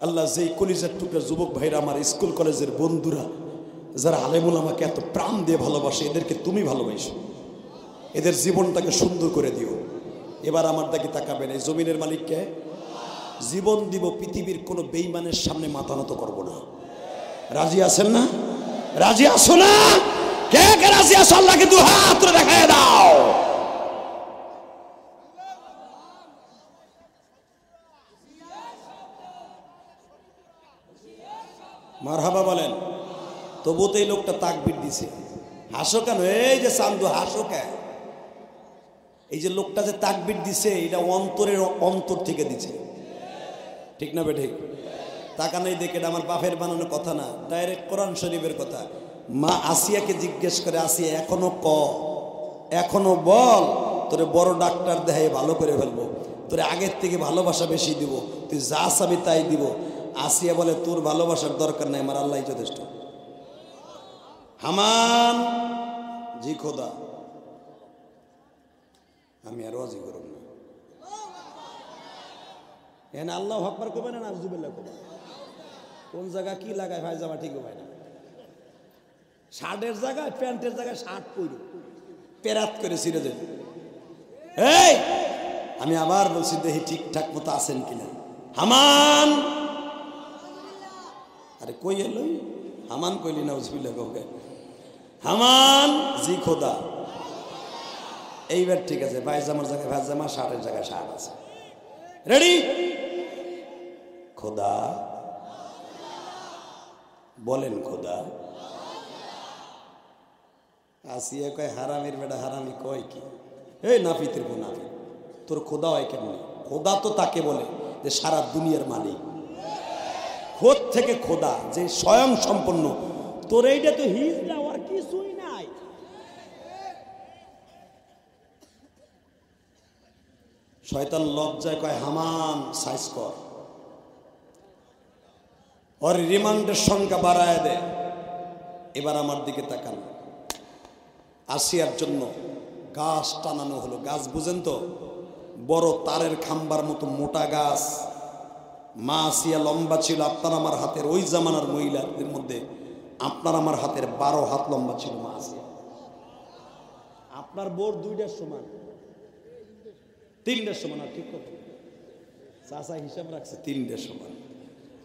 আল্লাহ যেই কলিজার টুকরা যুবক ভাইরা, আমার স্কুল কলেজের বন্ধুরা যারা আলেমুল আমাকে এত প্রাণ দিয়ে ভালোবাসে, এদেরকে তুমি ভালোবাসো, এদের জীবনটাকে সুন্দর করে দিও। এবার আমার দিকে তাকাবেন, এই জমিনের মালিককে জীবন দিব, পৃথিবীর কোনো বেঈমানের সামনে মাথা নত করবো না। রাজি আছেন না? রাজি আছো না? কে কে রাজি আছো? আল্লাহকে 2 হাত তুলে দেখায় দাও। মারহাবা বলেন। তবু তো এই লোকটা তাকবীর দিছে। হাসো কেন? এই যে চান্দু, হাসো কেন? এই যে লোকটা যে তাকবীর দিছে, এটা অন্তরের অন্তর থেকে দিছে, ঠিক না বেঠিক? টাকা নেই দেখে, এটা আমার বাপের বানানো কথা না, ডাইরেক্ট কোরআন শরীফের কথা। মা আসিয়াকে জিজ্ঞেস করে, আসিয়া এখনো এখনো বল, তোরে বড় ডাক্তার দেখাই ভালো করে ফেলবো, তোরে আগের থেকে ভালোবাসা বেশি দিব, তুই যা চাবি তাই দিব। আসিয়া বলে, তোর ভালোবাসার দরকার নাই, আমার আল্লাহ যথেষ্ট। হামান, জি খোদা, আমি আর রাজি করব না। এখানে আল্লাহ আকবার করবে না, নাউজুবিল্লাহ করবে। কোন জায়গা কি লাগায় ভাই, জামা ঠিক হয় না, শার্টের জায়গায় প্যান্টের জায়গায় শার্ট পরো, পেরাত করে ছিঁড়ে যাবে। এই আমি আবার বলছি, দেখি ঠিকঠাক মতো আছেন কিনা। হামান, আরে কই এলো? হামান কইলি না, নাউজুবিল্লাহ কবে? হামান, জি খোদা। এইবার ঠিক আছে, পায়জামার জায়গায় পায়জামা, শার্টের জায়গায় শার্ট আছে। রেডি? খোদা বলেন, খোদা। আসিয়া কয়, হারামির বেটা হারামি কয় কি? এই নাফিতের বউ নাফিত, তোর খোদা হয় কেমন? খোদা তো তাকে বলে যে সারা দুনিয়ার মালিক, খোদ থেকে খোদা, যে স্বয়ং সম্পন্ন। তোর এইটা তো হিজ দেওয়ার কিছুই নাই। শয়তান লজ্জায় কয়, হামান সাইজ কর, ওর রিমান্ডের সংখ্যা বাড়ায় দে। এবার আমার দিকে তাকান। আসিয়ার জন্য গাছ টানানো হলো। গাছ বুঝেন তো? বড় তারের খাম্বার মতো মোটা গাছ। মা আসিয়া লম্বা ছিল আপনার আমার হাতের, ওই জামানার মহিলাদের মধ্যে আপনার আমার হাতের 12 হাত লম্বা ছিল মা আসিয়া। আপনার বোর 2টার সমান, 3টার সমান। আর ঠিক কথা চাচা হিসাব রাখছে 3টার সমান।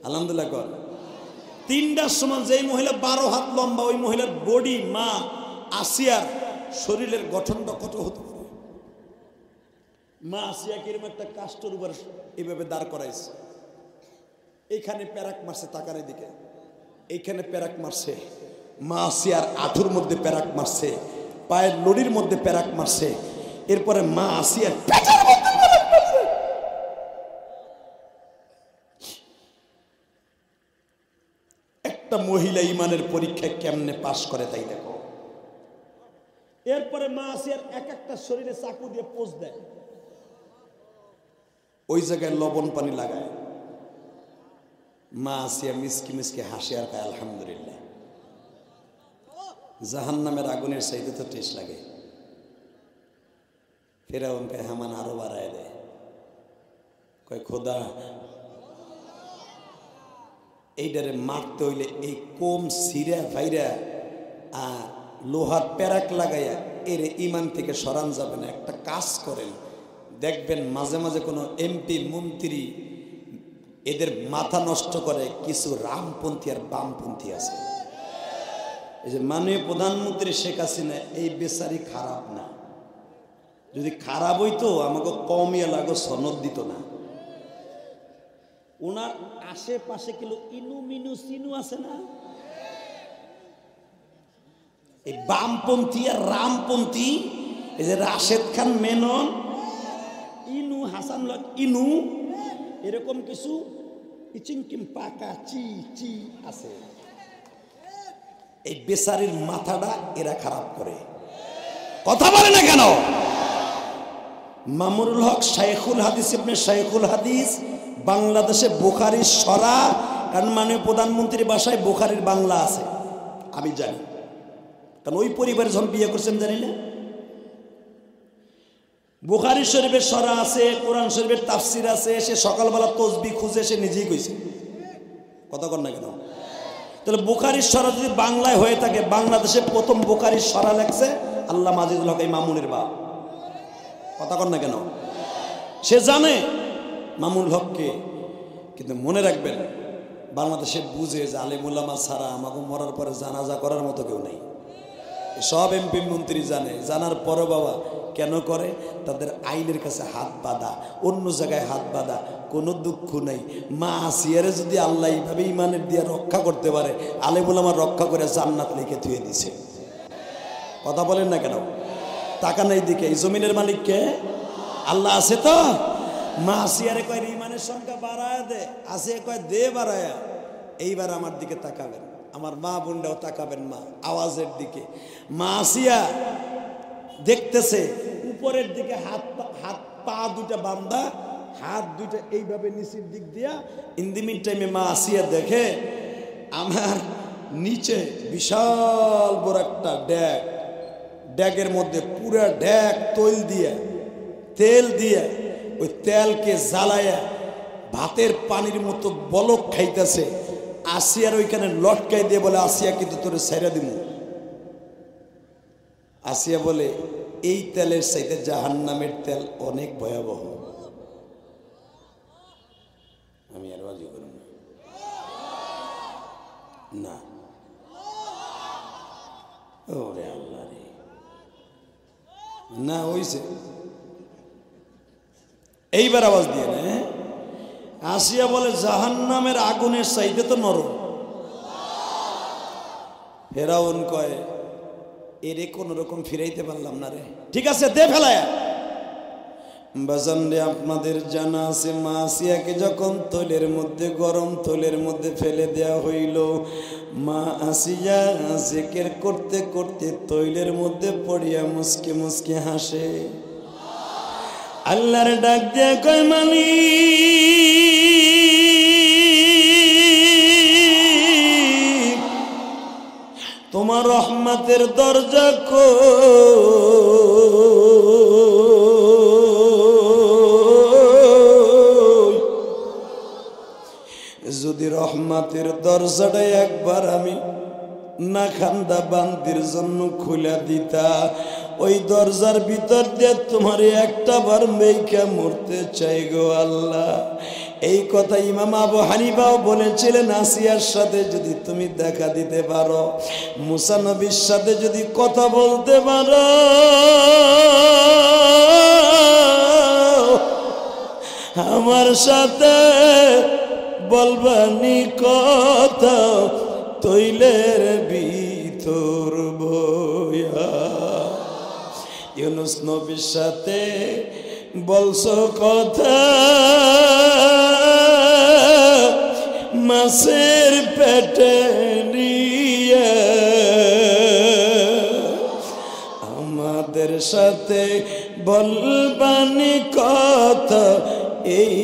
আলহামদুলিল্লাহ কর 3টার সমান। যেই মহিলা 12 হাত লম্বা, ওই মহিলার বডি মা আসিয়ার শরীরের গঠনটা কত হতে পারে। মা আসিয়া কিরম একটা কাষ্ঠের উপর এইভাবে দাঁড় করাইছে, এইখানে প্যারাক মারছে, তাকার দিকে এইখানে প্যারাক মারছে, মা আসিয়ার আঁঠুর মধ্যে প্যারাক মারছে, পায়ের লড়ির মধ্যে প্যারাক মারছে, এরপরে মা আসিয়ার পেটের মধ্যে প্যারাক মারছে। একটা মহিলা ইমানের পরীক্ষায় কেমনে পাশ করে তাই দেখো। এরপরে মা আসিয়ার এক একটা শরীরে চাকু দিয়ে পোষ দেয়, ওই জায়গায় লবণ পানি লাগায়। মা আসিয়া মিসকি মিসকি হাসি আর খায় আলহামদুলিল্লাহ। জাহান্নামের আগুনের চাইতে তো টেস্ট লাগে। ফেরাউন কয় হামান আরো বাড়ায় দেয়, কয় খোদা এইটারে মারতে হইলে এই কম সিরা ভাইরা আর লোহার প্যারাক লাগাইয়া এর ইমান থেকে সরান যাবে না। একটা কাজ করেন, দেখবেন মাঝে মাঝে কোনো এমপি মন্ত্রী এদের মাথা নষ্ট করে কিছু রামপন্থী আর বামপন্থী আছে। এই যে মাননীয় প্রধানমন্ত্রী শেখ হাসিনা, এই বেচারি খারাপ না। যদি খারাপ হইতো আমাকে কমিয়া লাগো সনদ দিত না। ওনার আশেপাশে কিলো ইনু মিনু সিনু আছে না, এই বামপন্থী আর রামপন্থী। এই যে রাশেদ খান মেনন, ইনু হাসান ইনু, এরকম কিছু ইচিংকিম পাকা চি চি আছে। এই বেচারির মাথাটা এরা খারাপ করে। কথা বলে না কেন? মামুনুল হক শাইখুল হাদিস, ইবনে শাইখুল হাদিস, বাংলাদেশে বুখারীর সরা। কারণ মাননীয় প্রধানমন্ত্রীর বাসায় বুখারীর বাংলা আছে, আমি জানি, কারণ ওই পরিবারে যখন বিয়ে করছেন জানি না। বুখারী শরীফের সরা আছে, কোরআন শরীফের তাফসির আছে। সে সকালবেলা তসবিহ খুঁজে সে নিজেই কইছে। কথা কর না কেন? তাহলে বুখারীর সরা যদি বাংলায় হয়ে থাকে, বাংলাদেশে প্রথম বুখারীর সরা লেখছে আল্লামা আজিজুল হক, এই মামুনের বাপ। কথা কর না কেন? সে জানে মামুনুল হককে। কিন্তু মনে রাখবেন, বাংলাদেশে বুঝে যে আলেম উলামা ছাড়া আমাকে মরার পরে জানাজা করার মতো কেউ নেই। সব এমপি মন্ত্রী জানে, জানার পরে বাবা কেন করে? তাদের আইনের কাছে হাত বাঁধা, অন্য জায়গায় হাত বাঁধা, কোনো দুঃখ নেই। মা আসিয়ারে যদি আল্লাহ এইভাবে ইমানের দিয়ে রক্ষা করতে পারে, আলেম উলামা রক্ষা করে জান্নাত লিখে ধুয়ে দিছে। কথা বলেন না কেন? টাকা নেই দিকে, এই জমিনের মালিককে আল্লাহ আছে তো। মা আসিয়ারে কয় ইমানের সংখ্যা বাড়ায় দে, আসিয়া কয় দে বাড়ায়া। এইবার আমার দিকে তাকাবেন, আমার মা বোনরাও তাকাবেন মা আওয়াজের দিকে। মা আসিয়া দেখতেছে উপরের দিকে হাত পা দুটা বান্ধা, হাত দুইটা এইভাবে নিচের দিক দিয়া। ইন দি মিন টাইমে মা আসিয়া দেখে আমার নিচে বিশাল বড় একটা ড্যাগ, ড্যাগের মধ্যে পুরা ড্যাগ তেল দিয়ে ওই তেলকে জ্বালায়া ভাতের পানির মতো বলক খাইতেছে। আসিয়ার ওইখানে লটকাই দিয়ে বলে, আসিয়া কিন্তু তোরে ছেড়ে দিব। আসিয়া বলে, এই তেলের চাইতে জাহান্নামের তেল অনেক ভয়াবহ। আমি আর বাজি করব না। ওরে আল্লাহ রে, না হইছে। এইবার আওয়াজ দিয়ে না। আসিয়া বলে, জাহান্নামের আগুনের চাইতে তো নরম। ফেরাউন কয়, এরে কোন রকম ফিরাইতে পারলাম না রে, ঠিক আছে দে ফেলায়া। বাজান রে, আপনাদের জানা আছে মা আসিয়াকে যখন তৈলের মধ্যে, গরম তৈলের মধ্যে ফেলে দেয়া হইল, মা আসিয়া জিকির করতে করতে তৈলের মধ্যে পড়িয়া মুসকে মুসকে হাসে। আল্লাহর ডাক দিয়া কয়, মালিক তোমার রহমতের দরজা খোল। যদি রহমতের দরজাটা একবার আমি না খান্দা বান্দির জন্য খুলে দিতা, ওই দরজার ভিতর দিয়ে তোমার একটা বার মেইকা মরতে চাই গো আল্লাহ। এই কথা ইমাম আবু হানিফাও বলেছিলেন, আসিয়ার সাথে যদি তুমি দেখা দিতে পারো, মুসা নবীর সাথে যদি কথা বলতে পারো, আমার সাথে বলবানি কথা তৈলের ভিতর বয়া। ইউনুস নবীর সাথে বলছো কথা মাছের পেটে নিয়ে, আমাদের সাথে বলবানি কথা এই